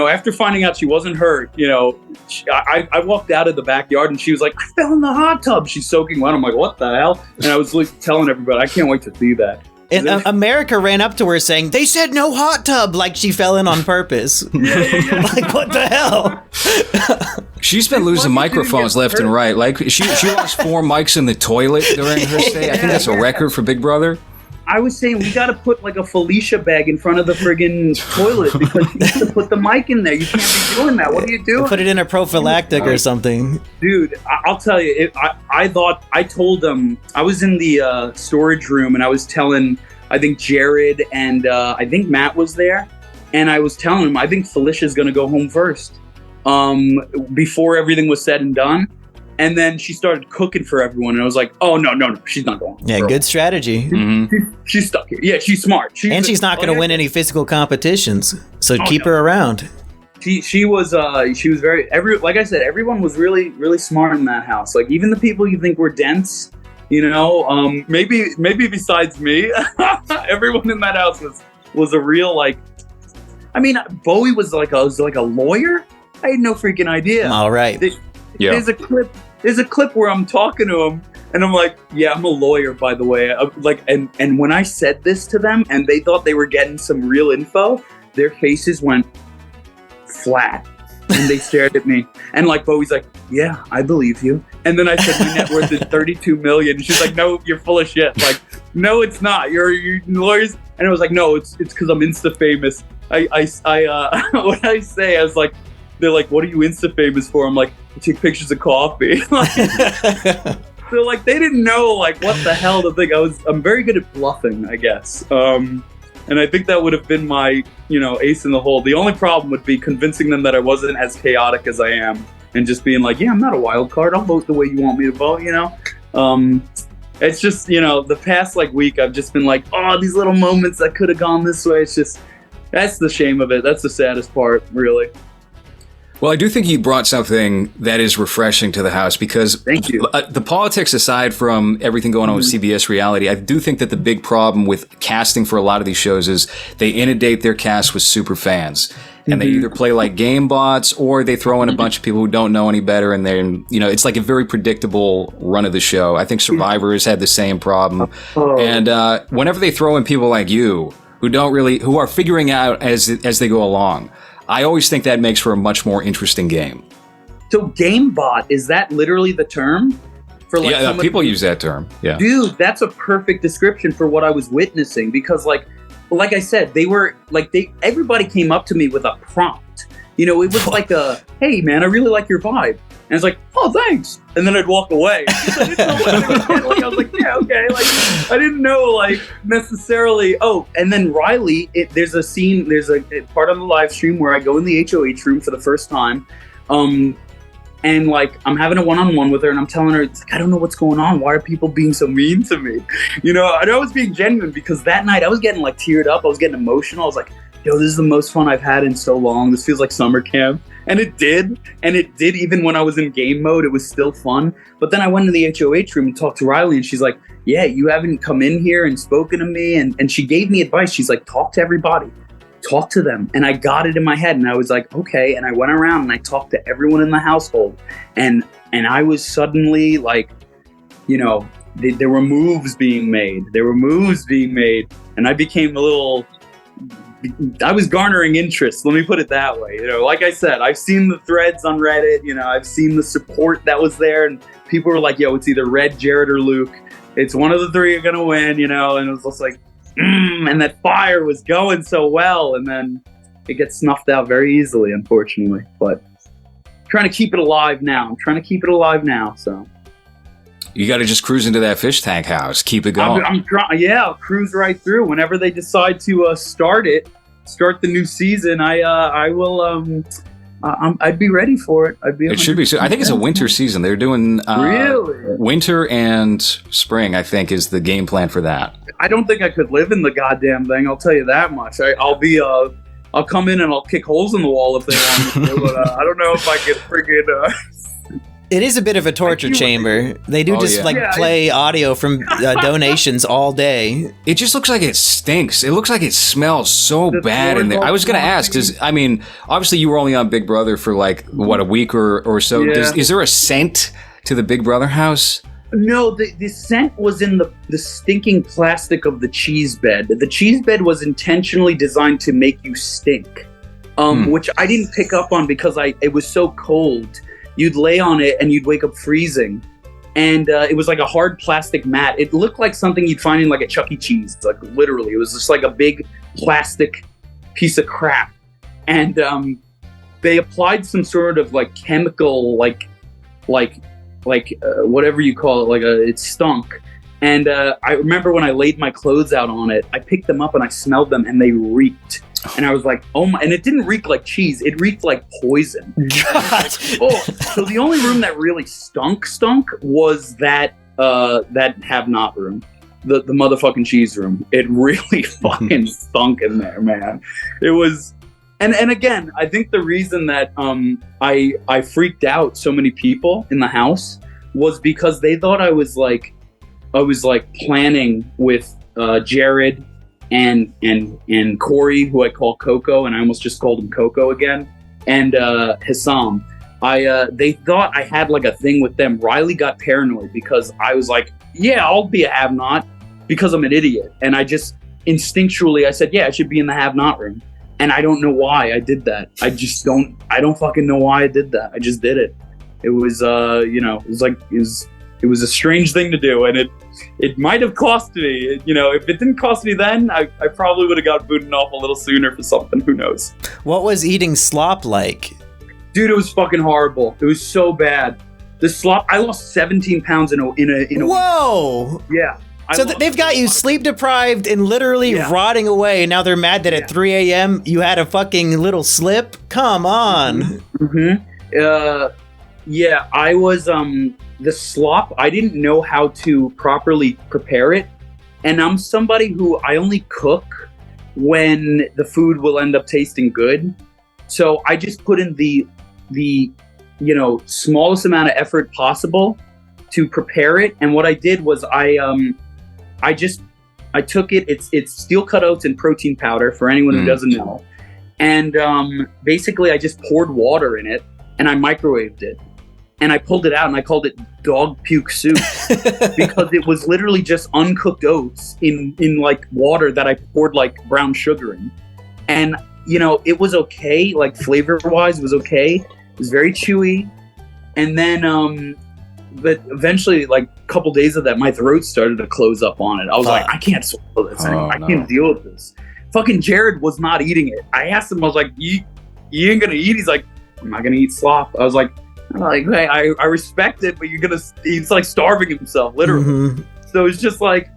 After finding out she wasn't hurt, I walked out of the backyard and she was like, I fell in the hot tub. She's soaking wet. I'm like, what the hell? And I was like telling everybody, I can't wait to see that. And America ran up to her saying, they said no hot tub, like she fell in on purpose. Yeah. Like, what the hell? She's been losing microphones left and right. Like, she lost 4 mics in the toilet during her stay. I think that's a record for Big Brother. I was saying we got to put like a Felicia bag in front of the friggin' toilet because you have to put the mic in there. You can't be doing that. What are you doing? Put it in a prophylactic or something. Dude, I'll tell you. I told them, I was in the storage room and I was telling, I think Jared and I think Matt was there. And I was telling him, I think Felicia's going to go home first before everything was said and done. And then she started cooking for everyone, and I was like, "Oh no, she's not going." Yeah, good strategy. She's stuck here. Yeah, she's smart. She's not going to win any physical competitions, so keep her around. She was very like I said, everyone was really really smart in that house. Like even the people you think were dense, maybe besides me, everyone in that house was a real like. I mean, Bowie was like a lawyer. I had no freaking idea. All right. There's a clip where I'm talking to him, and I'm like, "Yeah, I'm a lawyer, by the way." And when I said this to them, and they thought they were getting some real info, their faces went flat, and they stared at me. And like Bowie's like, "Yeah, I believe you." And then I said, "My net worth is $32 million." She's like, "No, you're full of shit." Like, "No, it's not. You're lawyers." And I was like, "No, it's because I'm Insta famous." What I say, I was like, they're like, "What are you Insta famous for?" I'm like, "I take pictures of coffee." So like they didn't know like what the hell to think. I'm very good at bluffing, I guess. And I think that would have been my, ace in the hole. The only problem would be convincing them that I wasn't as chaotic as I am, and just being like, "Yeah, I'm not a wild card. I'll vote the way you want me to vote." It's just, the past like week I've just been like, "Oh, these little moments that could have gone this way." It's just, that's the shame of it. That's the saddest part, really. Well, I do think you brought something that is refreshing to the house because Thank you. The politics aside from everything going on with CBS reality, I do think that the big problem with casting for a lot of these shows is they inundate their cast with super fans. And they either play like game bots or they throw in a bunch of people who don't know any better. And then, it's like a very predictable run of the show. I think Survivor has had the same problem. And whenever they throw in people like you who are figuring out as they go along, I always think that makes for a much more interesting game. So GameBot, is that literally the term? For like people use that term. Yeah. Dude, that's a perfect description for what I was witnessing because like I said, everybody came up to me with a prompt. It was like "Hey man, I really like your vibe." And it's like, "Oh, thanks." And then I'd walk away. I didn't know what I was I was like, "Yeah, okay." Like, I didn't know, like, necessarily. Oh, and then Riley, there's a part on the live stream where I go in the HOH room for the first time. And, like, I'm having a one-on-one with her, and I'm telling her, it's like, "I don't know what's going on. Why are people being so mean to me?" And I was being genuine because that night I was getting, like, teared up. I was getting emotional. I was like, "Yo, this is the most fun I've had in so long. This feels like summer camp." And it did. Even when I was in game mode, it was still fun. But then I went to the HOH room and talked to Riley, and she's like, "Yeah, you haven't come in here and spoken to me." And she gave me advice. She's like, "Talk to everybody. Talk to them." And I got it in my head, and I was like, "Okay." And I went around and I talked to everyone in the household. And I was suddenly like, there were moves being made. And I became I was garnering interest. Let me put it that way. Like I said, I've seen the threads on Reddit. I've seen the support that was there, and people were like, "Yo, it's either Red, Jared, or Luke. It's one of the three are gonna win." And it was just like, and that fire was going so well, and then it gets snuffed out very easily, unfortunately. But I'm trying to keep it alive now. So. You got to just cruise into that fish tank house. Keep it going. I'm trying. Yeah, I'll cruise right through. Whenever they decide to start the new season, I will. I'd be ready for it. It should be soon. I think it's a winter season. They're doing really winter and spring. I think is the game plan for that. I don't think I could live in the goddamn thing. I'll tell you that much. I'll come in and I'll kick holes in the wall if they want me to, but I don't know if I could friggin'. It is a bit of a torture chamber. They do play audio from donations all day. It just looks like it stinks. It looks like it smells so bad in there. I was going to ask, because, I mean, obviously you were only on Big Brother for like, a week or so. Yeah. Is there a scent to the Big Brother house? No, the scent was in the stinking plastic of the cheese bed. The cheese bed was intentionally designed to make you stink, which I didn't pick up on because it was so cold. You'd lay on it and you'd wake up freezing. And it was like a hard plastic mat. It looked like something you'd find in like a Chuck E. Cheese. Like literally, it was just like a big plastic piece of crap. And they applied some sort of like chemical, like whatever you call it, it stunk. And I remember when I laid my clothes out on it, I picked them up and I smelled them and they reeked. And I was like, oh my, and it didn't reek like cheese. It reeked like poison. God. So the only room that really stunk was that have-not room. The motherfucking cheese room. It really fucking stunk in there, man. It was, and again, I think the reason that I freaked out so many people in the house was because they thought I was like planning with Jared and Corey, who I call Coco, and I almost just called him Coco again, and Hassam. They thought I had like a thing with them. Riley got paranoid because I was like, yeah, I'll be a have-not because I'm an idiot. And I just instinctually, I said, yeah, I should be in the have-not room. And I don't know why I did that. I don't fucking know why I did that. I just did it. It was, it was a strange thing to do. And it might have cost me, if it didn't cost me then, I probably would have got booted off a little sooner for something. Who knows? What was eating slop like? Dude, it was fucking horrible. It was so bad. The slop, I lost 17 pounds in a Whoa! Yeah. So they've got you sleep deprived and literally rotting away, and now they're mad that at 3 a.m. you had a fucking little slip? Come on. Mm-hmm. Yeah, I was, the slop, I didn't know how to properly prepare it. And I'm somebody who I only cook when the food will end up tasting good. So I just put in the smallest amount of effort possible to prepare it. And what I did was I took it, it's steel cut oats and protein powder for anyone who doesn't know. And basically I just poured water in it and I microwaved it. And I pulled it out and I called it dog puke soup because it was literally just uncooked oats in like water that I poured like brown sugar in. And, it was okay, like flavor wise, it was okay. It was very chewy. And then, but eventually, like a couple days of that, my throat started to close up on it. I was like, I can't swallow this anymore. I can't deal with this. Fucking Jared was not eating it. I asked him, I was like, you ain't gonna eat? He's like, I'm not gonna eat slop. I was like, hey, I respect it, but he's like starving himself, literally. Mm-hmm. So it's just like,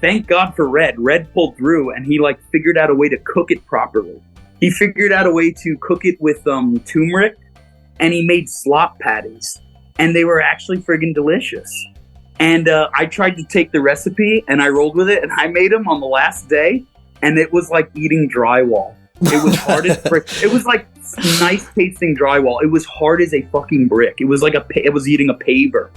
thank God for Red. Red pulled through and he like figured out a way to cook it properly. He figured out a way to cook it with turmeric, and he made slop patties, and they were actually friggin' delicious. And I tried to take the recipe and I rolled with it, and I made them on the last day, and it was like eating drywall. It was hard as brick. It was like nice tasting drywall. It was hard as a fucking brick. It was like it was eating a paver.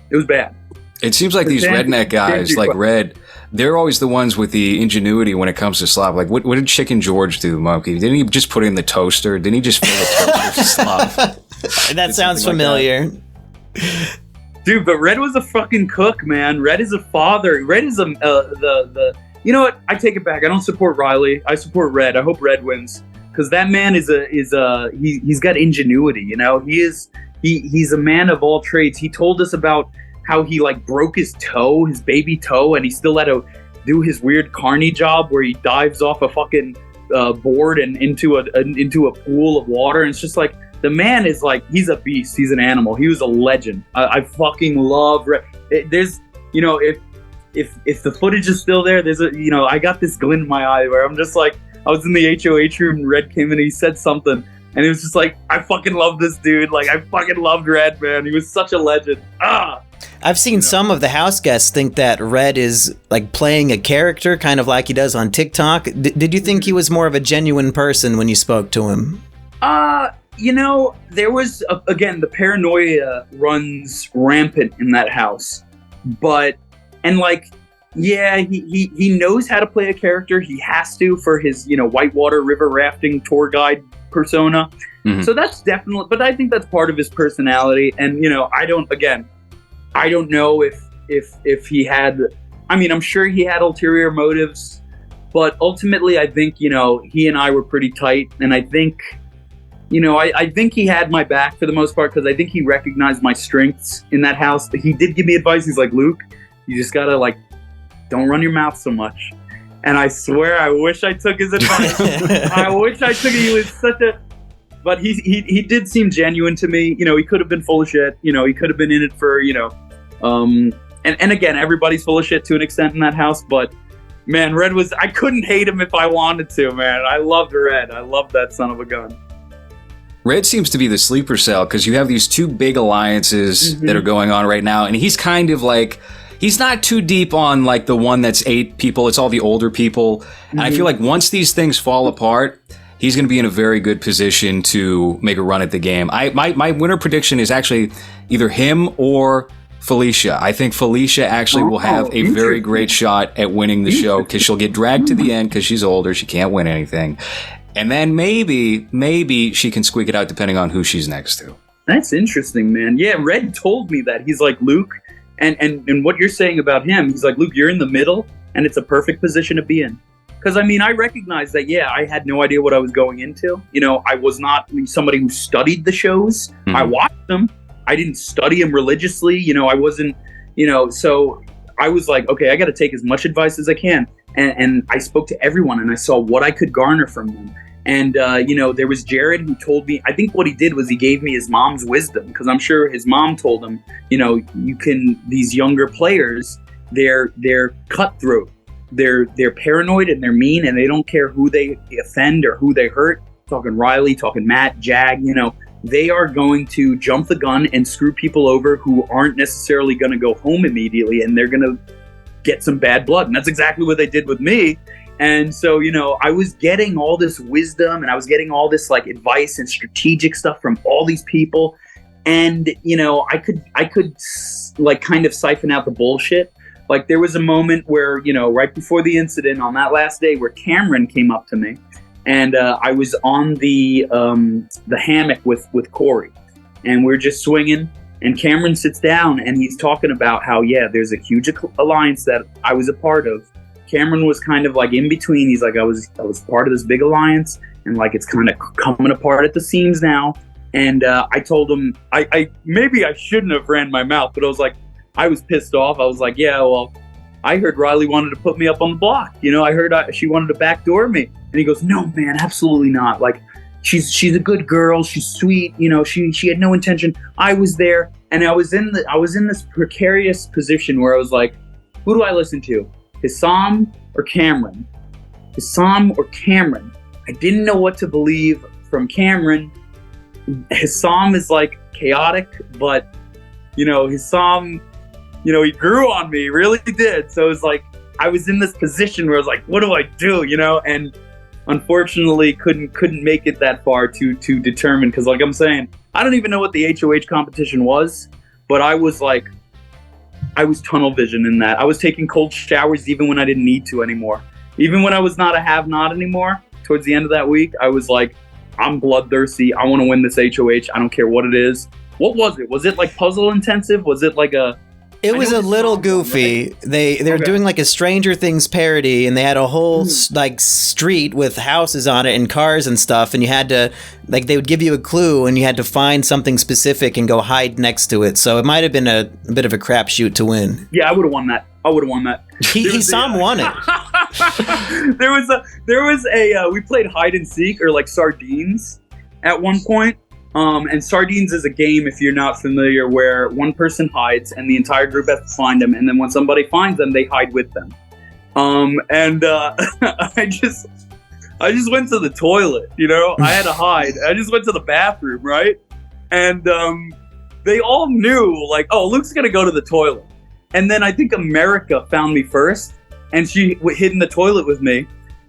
It was bad. It seems like these redneck guys, like Red, they're always the ones with the ingenuity when it comes to slop. Like, what did Chicken George do, Monkey? Didn't he just put it in the toaster? Didn't he just fill the toaster with slop? That sounds familiar. Like that. Dude, but Red was a fucking cook, man. Red is a father. Red is you know what? I take it back. I don't support Riley. I support Red. I hope Red wins. Because that man he's got ingenuity, he's a man of all trades. He told us about how he like broke his baby toe, and he still had to do his weird carny job where he dives off a fucking board and into a pool of water. And it's just like, the man is like, he's a beast. He's an animal. He was a legend. I fucking love Red. There's, if the footage is still there, there's I got this glint in my eye where I'm just like, I was in the HOH room and Red came in and he said something. And it was just like, I fucking love this dude. Like, I fucking loved Red, man. He was such a legend. I've seen some of the house guests think that Red is like playing a character, kind of like he does on TikTok. Did you think he was more of a genuine person when you spoke to him? There was, again, the paranoia runs rampant in that house. Yeah, he knows how to play a character. He has to for his, whitewater river rafting tour guide persona. Mm-hmm. So that's definitely, but I think that's part of his personality. And, I don't know if he had, I'm sure he had ulterior motives, but ultimately I think, he and I were pretty tight. And I think, I think he had my back for the most part, because I think he recognized my strengths in that house. He did give me advice. He's like, Luke, you just gotta don't run your mouth so much. And I swear, I wish I took his advice. I wish I took it. He was such a, but he did seem genuine to me. He could have been full of shit. He could have been in it for, And again, everybody's full of shit to an extent in that house, but man, Red I couldn't hate him if I wanted to, man. I loved Red. I loved that son of a gun. Red seems to be the sleeper cell because you have these two big alliances that are going on right now, and he's kind of like, he's not too deep on like the one that's 8 people. It's all the older people. And I feel like once these things fall apart, he's going to be in a very good position to make a run at the game. My winner prediction is actually either him or Felicia. I think Felicia actually will have a very great shot at winning the show because she'll get dragged to the end because she's older. She can't win anything. And then maybe she can squeak it out depending on who she's next to. That's interesting, man. Yeah, Red told me that. He's like, Luke, and what you're saying about him, he's like, Luke, you're in the middle, and it's a perfect position to be in. Because, I mean, I recognize that, yeah, I had no idea what I was going into. You know, I was not somebody who studied the shows. I watched them. I didn't study them religiously. You know, I wasn't, you know, so I was like, okay, I got to take as much advice as I can. And I spoke to everyone, and I saw what I could garner from them. And, you know, there was Jared who told me, I think what he did was he gave me his mom's wisdom, because I'm sure his mom told him, you know, these younger players, they're cutthroat. They're paranoid and they're mean, and they don't care who they offend or who they hurt. Talking Riley, talking Matt, Jag, you know, they are going to jump the gun and screw people over who aren't necessarily going to go home immediately, and they're going to get some bad blood. And that's exactly what they did with me. And so, you know, I was getting all this wisdom, and I was getting all this like advice and strategic stuff from all these people. And, you know, I could like kind of siphon out the bullshit. Like there was a moment where, you know, right before the incident on that last day where Cameron came up to me, and I was on the hammock with Corey, and we're just swinging, and Cameron sits down and he's talking about how, yeah, there's a huge alliance that I was a part of. Cameron was kind of like in between. He's like, I was part of this big alliance, and like it's kind of coming apart at the seams now. And I told him, I maybe I shouldn't have ran my mouth, but I was like, I was pissed off. I was like, yeah, well, I heard Riley wanted to put me up on the block. You know, I heard she wanted to backdoor me. And he goes, no, man, absolutely not. Like, she's a good girl. She's sweet. You know, she had no intention. I was there, and I was in this precarious position where I was like, who do I listen to? Hissam or Cameron? Hissam or Cameron? I didn't know what to believe from Cameron. Hissam is like chaotic, but you know, Hissam, you know, he grew on me, really did. So it was like, I was in this position where I was like, what do I do? You know, and unfortunately couldn't make it that far to determine, because like I'm saying, I don't even know what the HOH competition was, but I was tunnel vision in that. I was taking cold showers even when I didn't need to anymore. Even when I was not a have-not anymore, towards the end of that week, I was like, I'm bloodthirsty. I want to win this HOH. I don't care what it is. What was it? Was it like puzzle intensive? Was it like a... It was a little goofy. Right? They're doing like a Stranger Things parody, and they had a whole like street with houses on it and cars and stuff, and you had to, like, they would give you a clue and you had to find something specific and go hide next to it. So it might have been a bit of a crapshoot to win. Yeah, I would have won that. Hissam won it. there was a we played hide and seek, or like sardines at one point. And sardines is a game, if you're not familiar, where one person hides and the entire group has to find them, and then when somebody finds them, they hide with them. I just went to the toilet, you know? I had to hide. I just went to the bathroom, right? And they all knew, like, oh, Luke's gonna go to the toilet. And then I think America found me first, and she hid in the toilet with me,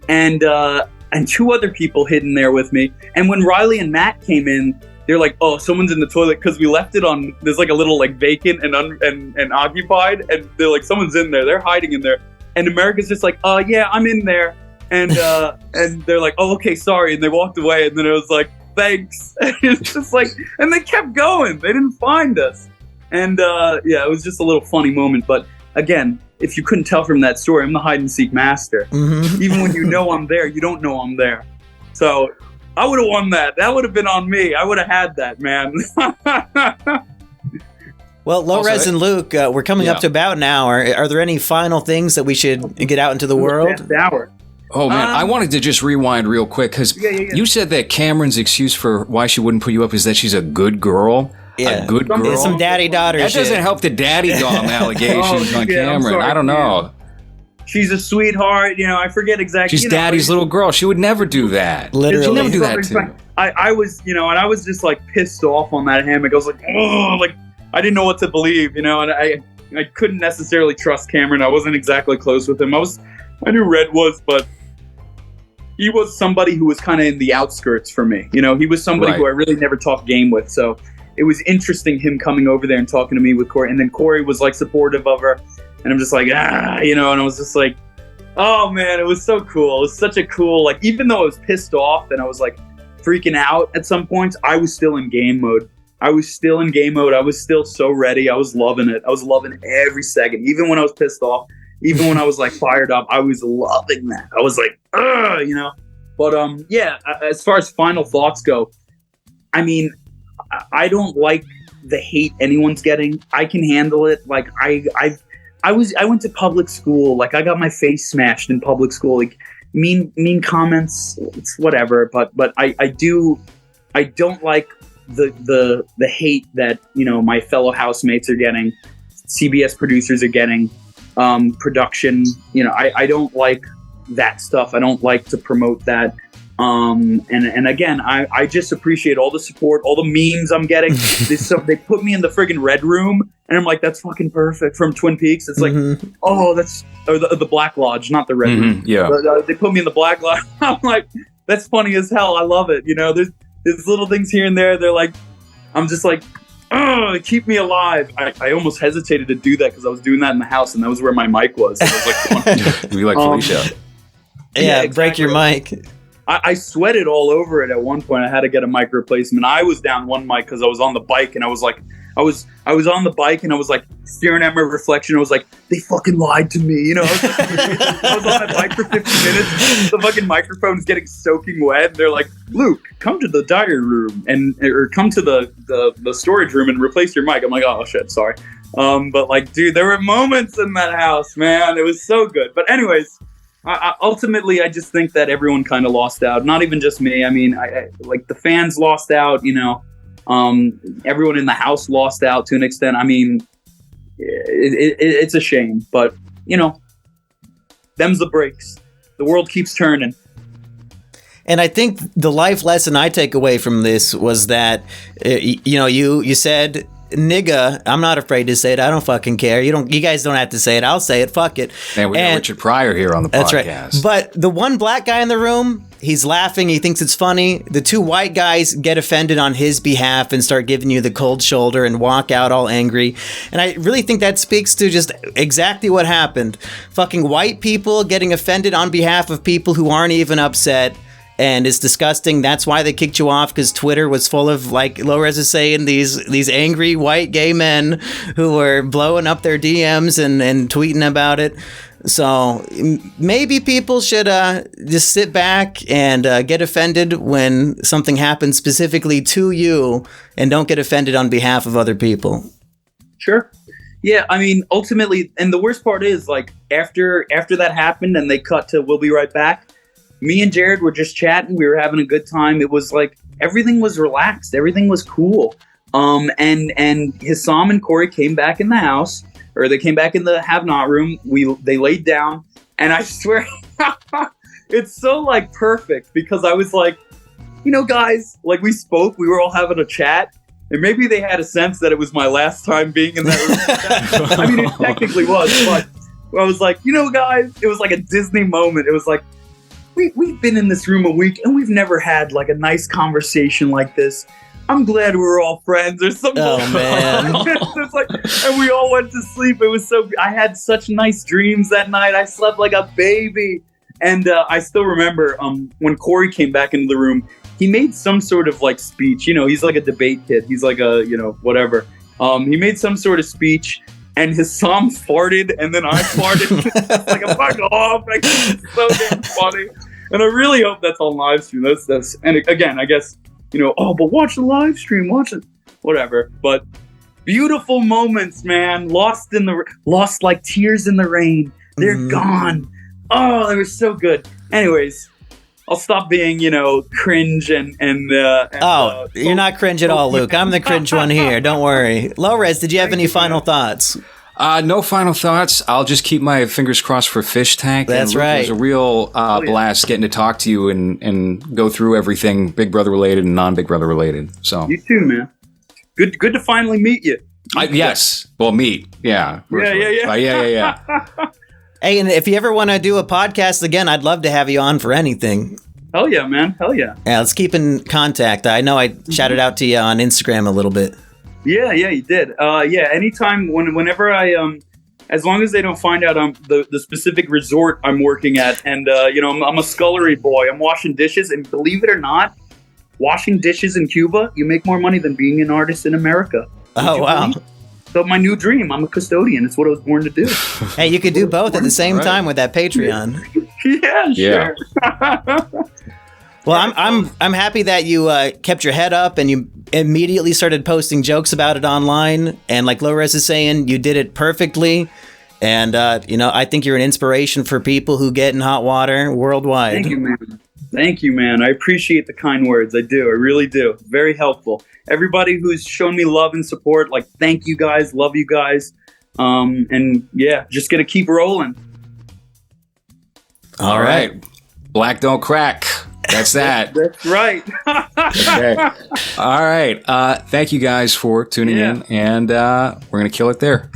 and 2 other people hid in there with me. And when Riley and Matt came in, they're like, oh, someone's in the toilet, because we left it on, there's like a little like vacant and occupied, and they're like, someone's in there, they're hiding in there. And America's just like, yeah, I'm in there. And and they're like, oh, okay, sorry. And they walked away, and then it was like, thanks. And it's just like, and they kept going. They didn't find us. And yeah, it was just a little funny moment. But again, if you couldn't tell from that story, I'm the hide and seek master. Mm-hmm. Even when you know I'm there, you don't know I'm there. So I would have won that. That would have been on me. I would have had that, man. Well, LowRes and Luke, we're coming up to about an hour. Are there any final things that we should get out into the world? Hour. Oh, man, I wanted to just rewind real quick, because you said that Cameron's excuse for why she wouldn't put you up is that she's a good girl. a good girl. Some daddy-daughter That shit. doesn't help the daddy dom allegations on camera. I don't know. She's a sweetheart. I forget exactly. She's daddy's little girl. She would never do that. Literally. She'd never do that too. I was, and I was just like pissed off on that hammock. I was like, oh, like I didn't know what to believe, and I couldn't necessarily trust Cameron. I wasn't exactly close with him. I knew Red was, but he was somebody who was kind of in the outskirts for me. He was somebody who I really never talked game with. So it was interesting him coming over there and talking to me with Corey. And then Corey was like supportive of her. And I'm just like, and I was just like, oh man, it was so cool. It was such a cool, like, even though I was pissed off and I was like freaking out at some points, I was still in game mode. I was still so ready. I was loving it. I was loving every second. Even when I was pissed off, even when I was like fired up, I was loving that. I was like, But as far as final thoughts go, I mean, I don't like the hate anyone's getting. I can handle it. Like I went to public school. Like I got my face smashed in public school. Like mean comments, it's whatever. But I don't like the hate that my fellow housemates are getting, CBS producers are getting, production. I don't like that stuff. I don't like to promote that. And again, I just appreciate all the support, all the memes I'm getting. They put me in the friggin' red room, and I'm like, that's fucking perfect, from Twin Peaks. It's like, that's the Black Lodge, not the red room. Yeah. They put me in the Black Lodge. I'm like, that's funny as hell. I love it. There's little things here and there. They're like, I'm just like, keep me alive. I almost hesitated to do that because I was doing that in the house, and that was where my mic was. And I was like, come on. You like Felicia? Yeah, exactly. Break your mic. I sweated all over it at one point. I had to get a mic replacement. I was down one mic because I was on the bike, and I was like, I was on the bike, and I was like staring at my reflection. I was like, they fucking lied to me, I was on that bike for 50 minutes. The fucking microphone's getting soaking wet. And they're like, Luke, come to the diary room or come to the storage room and replace your mic. I'm like, oh shit, sorry. But like, dude, there were moments in that house, man. It was so good. But anyways. Ultimately, I just think that everyone kind of lost out. Not even just me. I mean, I like the fans lost out. Everyone in the house lost out to an extent. I mean, it's a shame, but them's the breaks. The world keeps turning. And I think the life lesson I take away from this was that, you said, nigga, I'm not afraid to say it. I don't fucking care. You guys don't have to say it. I'll say it. Fuck it. Man, we got Richard Pryor here on the podcast. That's right. But the one black guy in the room, he's laughing. He thinks it's funny. The two white guys get offended on his behalf and start giving you the cold shoulder and walk out all angry. And I really think that speaks to just exactly what happened. Fucking white people getting offended on behalf of people who aren't even upset. And it's disgusting. That's why they kicked you off, because Twitter was full of, like LowRes is saying, these angry white gay men who were blowing up their DMs and tweeting about it. So maybe people should just sit back and get offended when something happens specifically to you, and don't get offended on behalf of other people. Sure. Yeah, I mean, ultimately, and the worst part is, like, after that happened and they cut to "We'll be right back," me and Jared were just chatting. We were having a good time. It was like everything was relaxed. Everything was cool. And Hissam and Corey came back in the house, or they came back in the have not room. They laid down, and I swear, it's so like perfect, because I was like, guys, like we spoke. We were all having a chat, and maybe they had a sense that it was my last time being in that room. I mean, it technically was, but I was like, guys, it was like a Disney moment. It was like, We've been in this room a week, and we've never had like a nice conversation like this. I'm glad we're all friends or something. Oh man! It's like, and we all went to sleep. It was so. I had such nice dreams that night. I slept like a baby. And I still remember when Corey came back into the room. He made some sort of like speech. He's like a debate kid. He's like a whatever. He made some sort of speech. And Hissam farted, and then I farted. It's like a fuck off. Like, it's so damn funny. And I really hope that's on live stream. That's and again, I guess, but watch the live stream, watch it, whatever. But beautiful moments, man. Lost like tears in the rain. They're gone. Oh, they were so good. Anyways, I'll stop being, cringe and you're not cringe at all, Luke. I'm the cringe one here. Don't worry. LowRes, did you have any final thoughts? No final thoughts. I'll just keep my fingers crossed for Fish Tank. That's Luke, right. It was a real blast getting to talk to you and go through everything Big Brother related and non-Big Brother related. So you too, man. Good to finally meet you. Yes. Well, meet. Yeah. Yeah. Hey, and if you ever want to do a podcast again, I'd love to have you on for anything. Hell yeah, man. Hell yeah. Yeah, let's keep in contact. I know I shouted out to you on Instagram a little bit. Yeah, you did. Anytime, whenever I, as long as they don't find out the specific resort I'm working at, and I'm a scullery boy. I'm washing dishes, and believe it or not, washing dishes in Cuba, you make more money than being an artist in America. Oh wow! So my new dream, I'm a custodian. It's what I was born to do. Hey, you could do both at the same time with that Patreon. Yeah, sure. Well, I'm happy that you kept your head up and you immediately started posting jokes about it online. And like LowRes is saying, you did it perfectly. And I think you're an inspiration for people who get in hot water worldwide. Thank you, man. I appreciate the kind words. I do. I really do. Very helpful. Everybody who's shown me love and support, thank you guys. Love you guys. And yeah, just gonna keep rolling. All right. Black don't crack. That's that. That's right. Okay. All right. Thank you guys for tuning in, and we're going to kill it there.